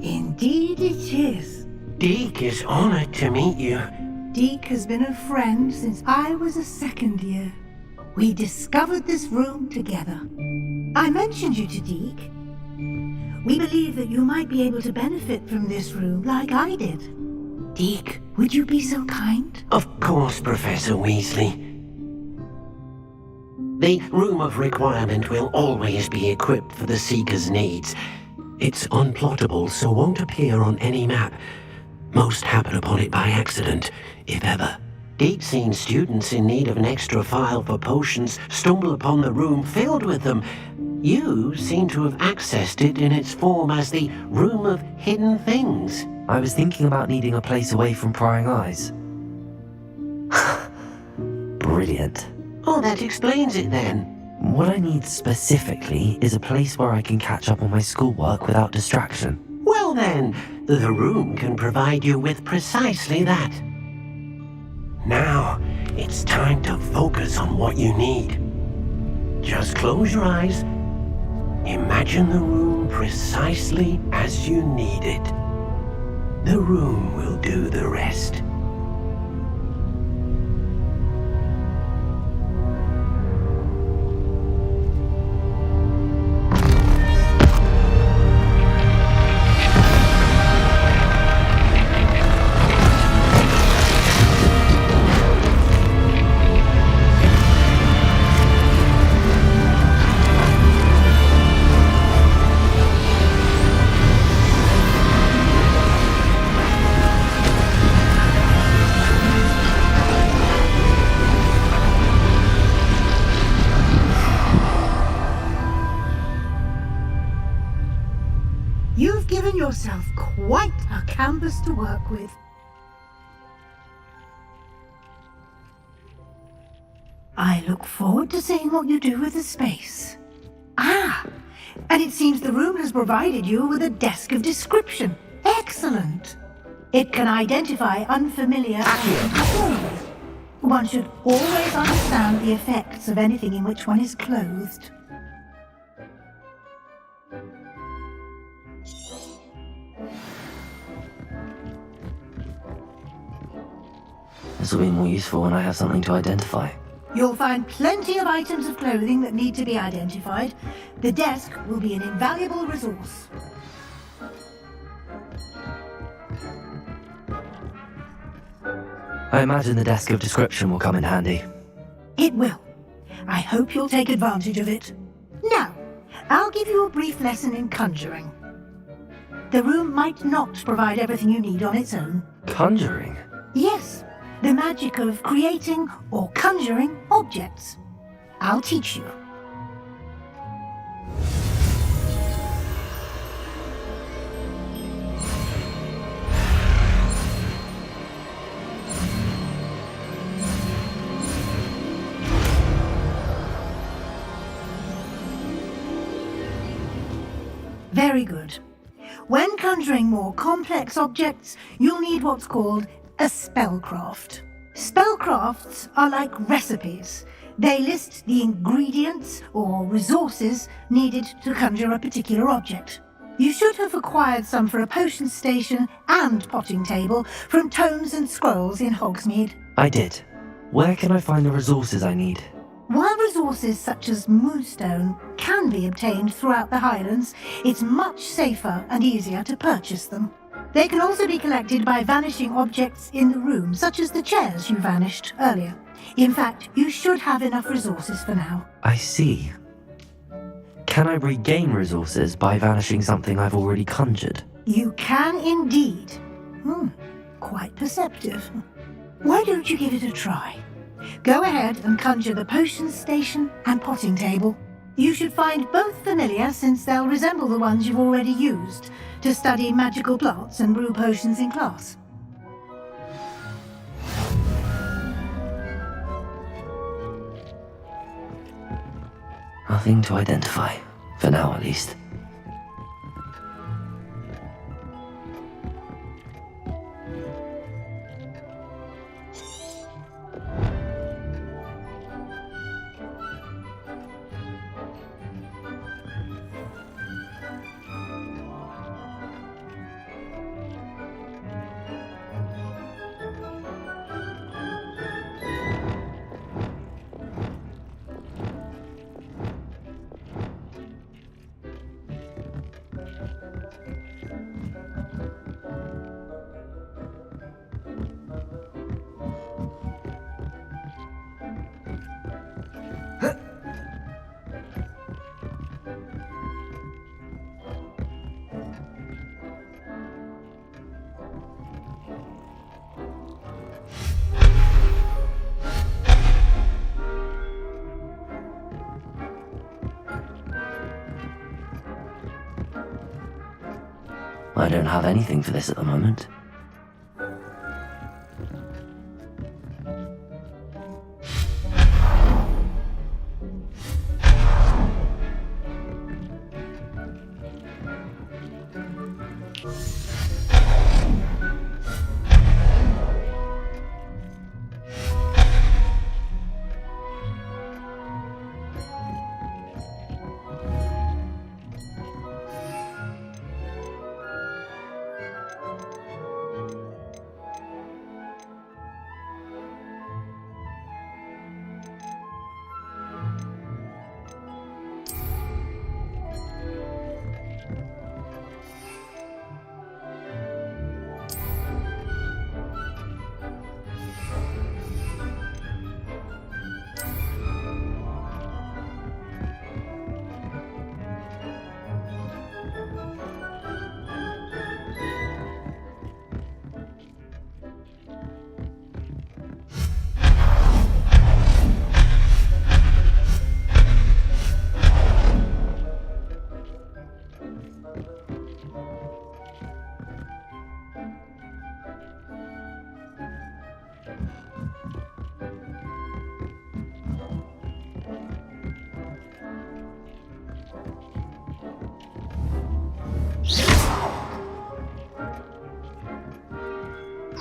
Indeed it is. Deke is honored to meet you. Deke has been a friend since I was a second year. We discovered this room together. I mentioned you to Deke. We believe that you might be able to benefit from this room like I did. Deke, would you be so kind? Of course, Professor Weasley. The Room of Requirement will always be equipped for the Seeker's needs. It's unplottable, so won't appear on any map. Most happen upon it by accident, if ever. Deep-seen students in need of an extra file for potions stumble upon the room filled with them. You seem to have accessed it in its form as the Room of Hidden Things. I was thinking about needing a place away from prying eyes. Brilliant. Oh, that explains it then. What I need specifically is a place where I can catch up on my schoolwork without distraction. Well then, the room can provide you with precisely that. Now, it's time to focus on what you need. Just close your eyes. Imagine the room precisely as you need it. The room will do the rest. You've given yourself quite a canvas to work with. I look forward to seeing what you do with the space. Ah, and it seems the room has provided you with a desk of description. Excellent. It can identify unfamiliar items. One should always understand the effects of anything in which one is clothed. This will be more useful when I have something to identify. You'll find plenty of items of clothing that need to be identified. The desk will be an invaluable resource. I imagine the desk of description will come in handy. It will. I hope you'll take advantage of it. Now, I'll give you a brief lesson in conjuring. The room might not provide everything you need on its own. Conjuring? Yes, the magic of creating or conjuring objects. I'll teach you. Very good. When conjuring more complex objects, you'll need what's called a spellcraft. Spellcrafts are like recipes. They list the ingredients or resources needed to conjure a particular object. You should have acquired some for a potion station and potting table from tomes and scrolls in Hogsmeade. I did. Where can I find the resources I need? While resources such as moonstone can be obtained throughout the Highlands, it's much safer and easier to purchase them. They can also be collected by vanishing objects in the room, such as the chairs you vanished earlier. In fact, you should have enough resources for now. I see. Can I regain resources by vanishing something I've already conjured? You can indeed. Quite perceptive. Why don't you give it a try? Go ahead and conjure the potion station and potting table. You should find both familiar, since they'll resemble the ones you've already used to study magical plots and brew potions in class. Nothing to identify, for now at least. I don't have anything for this at the moment.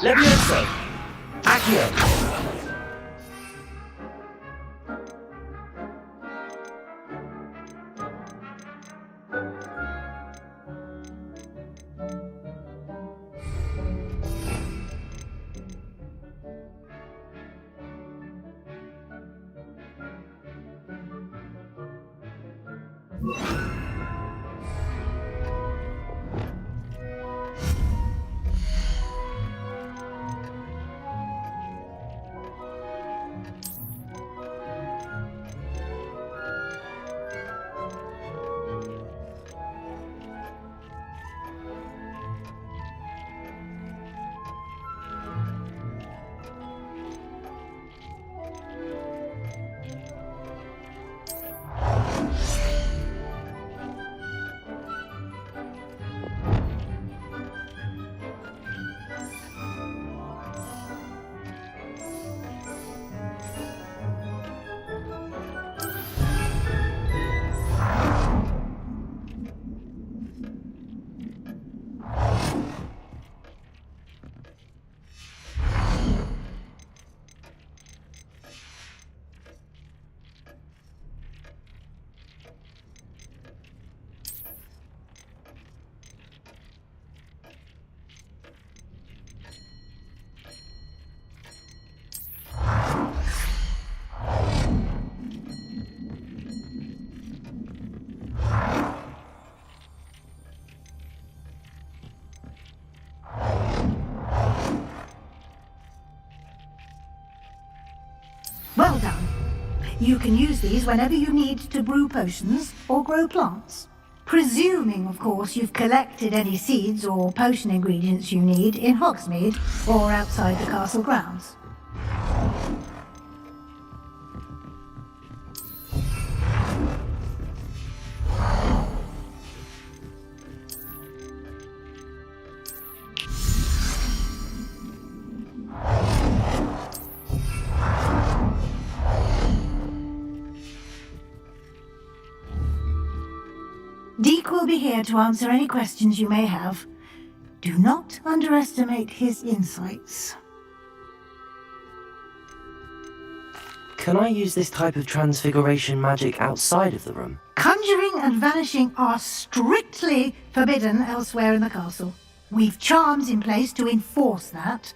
Levioso! Accio! Well done. You can use these whenever you need to brew potions or grow plants. Presuming, of course, you've collected any seeds or potion ingredients you need in Hogsmeade or outside the castle grounds. Deek will be here to answer any questions you may have. Do not underestimate his insights. Can I use this type of transfiguration magic outside of the room? Conjuring and vanishing are strictly forbidden elsewhere in the castle. We've charms in place to enforce that.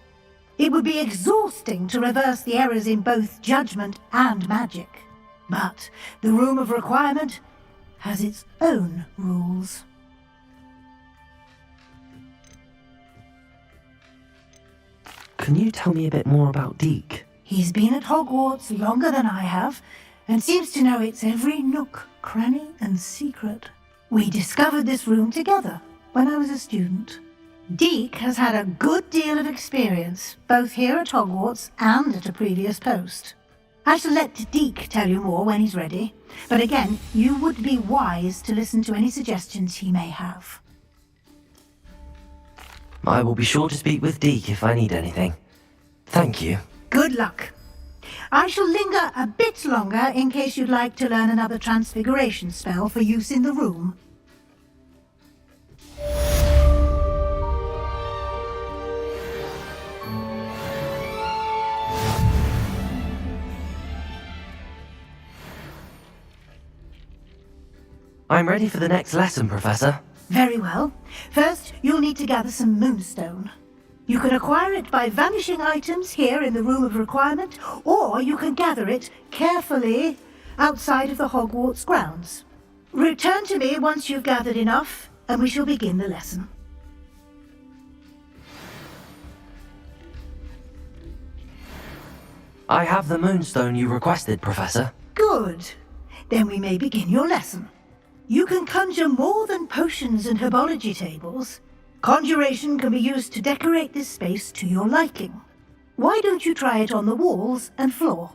It would be exhausting to reverse the errors in both judgment and magic. But the Room of Requirement has its own rules. Can you tell me a bit more about Deek? He's been at Hogwarts longer than I have, and seems to know its every nook, cranny, and secret. We discovered this room together when I was a student. Deek has had a good deal of experience, both here at Hogwarts and at a previous post. I shall let Deek tell you more when he's ready, but again, you would be wise to listen to any suggestions he may have. I will be sure to speak with Deke if I need anything. Thank you. Good luck. I shall linger a bit longer in case you'd like to learn another transfiguration spell for use in the room. I'm ready for the next lesson, Professor. Very well. First, you'll need to gather some moonstone. You can acquire it by vanishing items here in the Room of Requirement, or you can gather it carefully outside of the Hogwarts grounds. Return to me once you've gathered enough, and we shall begin the lesson. I have the moonstone you requested, Professor. Good. Then we may begin your lesson. You can conjure more than potions and herbology tables. Conjuration can be used to decorate this space to your liking. Why don't you try it on the walls and floor?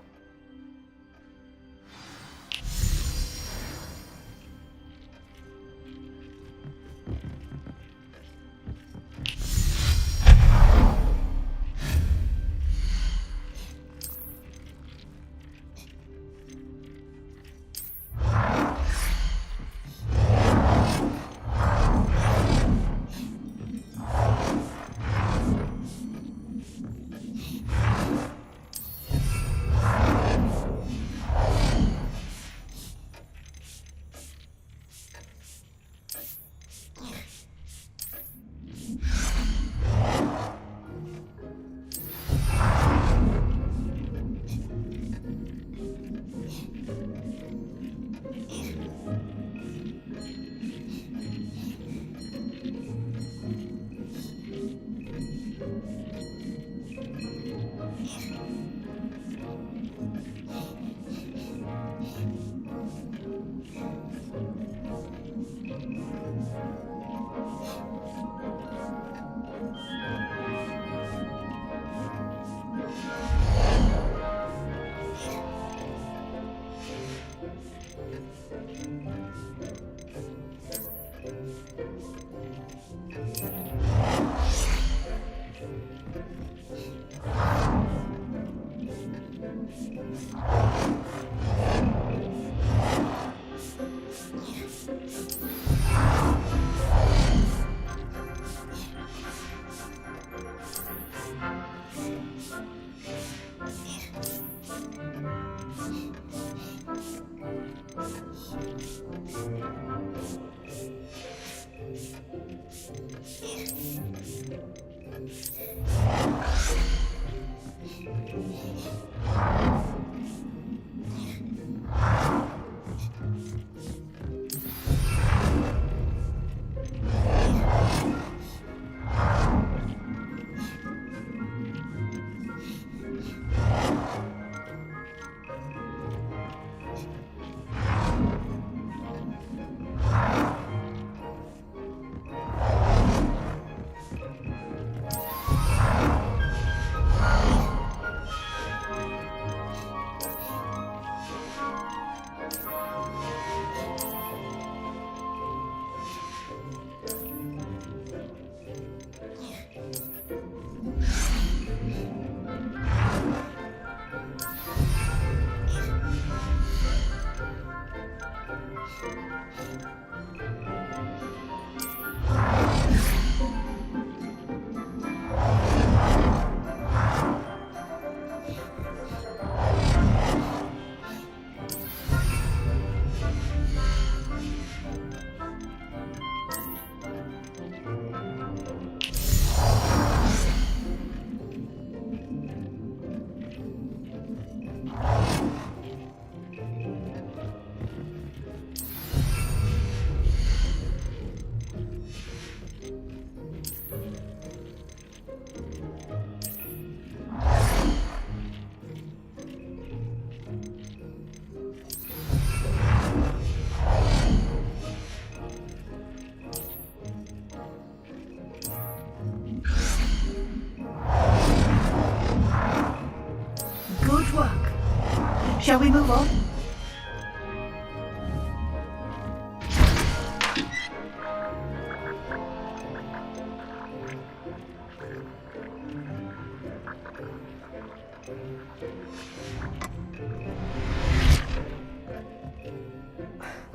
Shall we move on?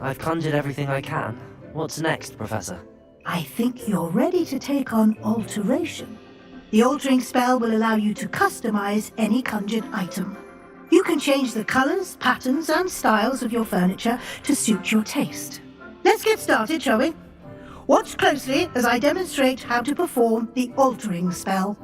I've conjured everything I can. What's next, Professor? I think you're ready to take on alteration. The altering spell will allow you to customize any conjured item. You can change the colors, patterns, and styles of your furniture to suit your taste. Let's get started, shall we? Watch closely as I demonstrate how to perform the altering spell.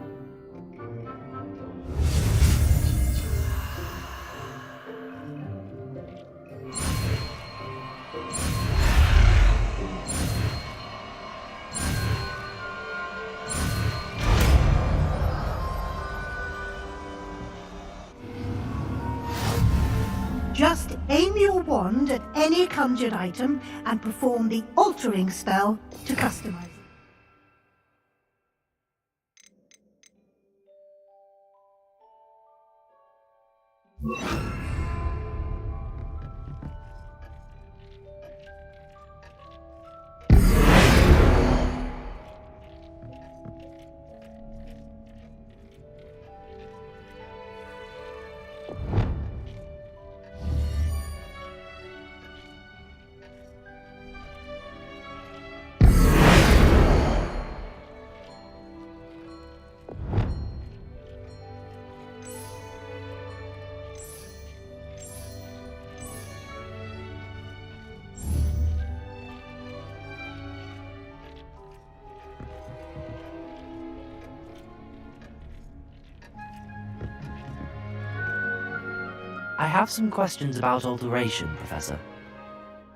Just aim your wand at any conjured item and perform the altering spell to customize it. I have some questions about alteration, Professor.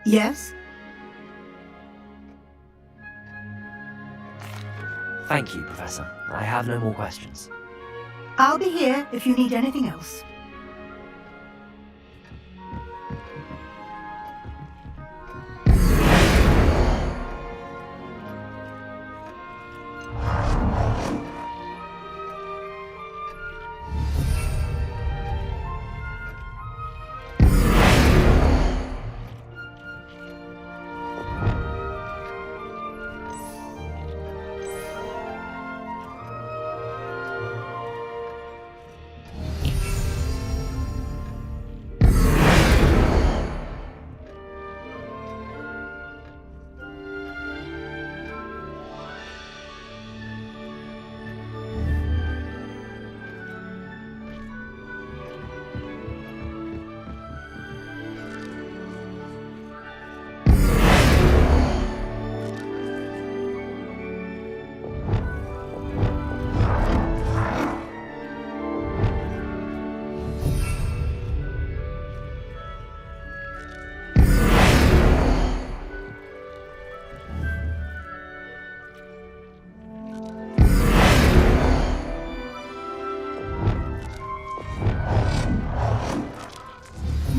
Yes? Thank you, Professor. I have no more questions. I'll be here if you need anything else.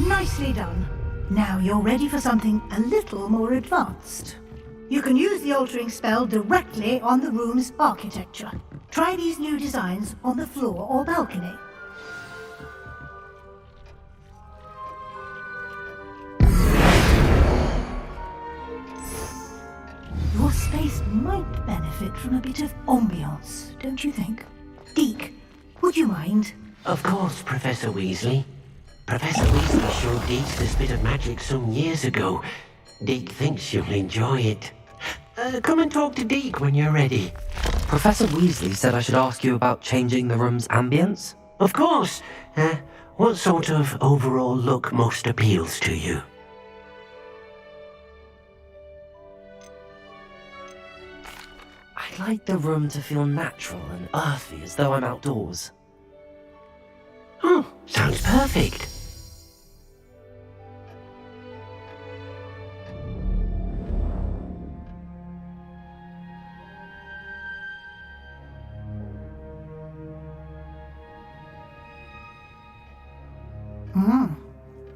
Nicely done. Now you're ready for something a little more advanced. You can use the altering spell directly on the room's architecture. Try these new designs on the floor or balcony. Your space might benefit from a bit of ambiance, don't you think? Deke, would you mind? Of course, Professor Weasley. Professor Weasley showed Deke this bit of magic some years ago. Deke thinks you'll enjoy it. Come and talk to Deke when you're ready. Professor Weasley said I should ask you about changing the room's ambience? Of course. What sort of overall look most appeals to you? I'd like the room to feel natural and earthy, as though I'm outdoors. Oh, sounds perfect.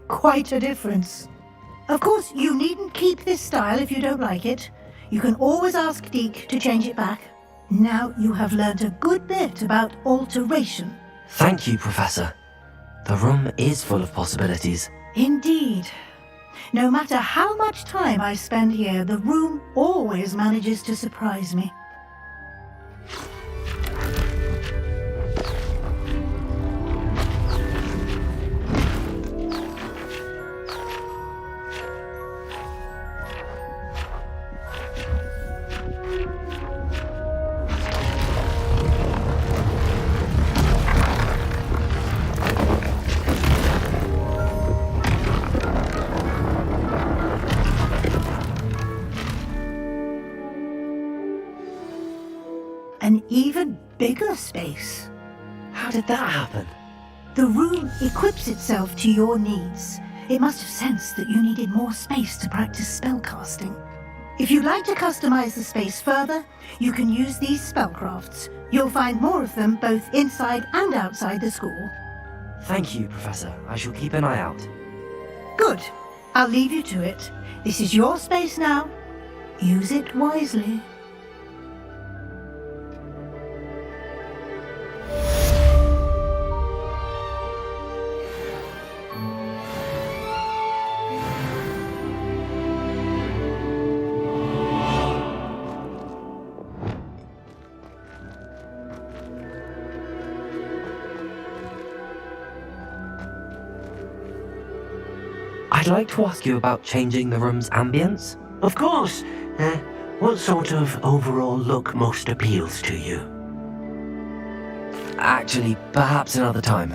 Quite a difference. Of course, you needn't keep this style if you don't like it. You can always ask Deke to change it back. Now you have learned a good bit about alteration. Thank you, Professor. The room is full of possibilities. Indeed. No matter how much time I spend here, the room always manages to surprise me. bigger space. How did that happen? The room equips itself to your needs. It must have sensed that you needed more space to practice spellcasting. If you'd like to customize the space further, you can use these spellcrafts. You'll find more of them both inside and outside the school. Thank you, Professor. I shall keep an eye out. Good. I'll leave you to it. This is your space now. Use it wisely. I'd like to ask you about changing the room's ambience. Of course. What sort of overall look most appeals to you? Actually, perhaps another time.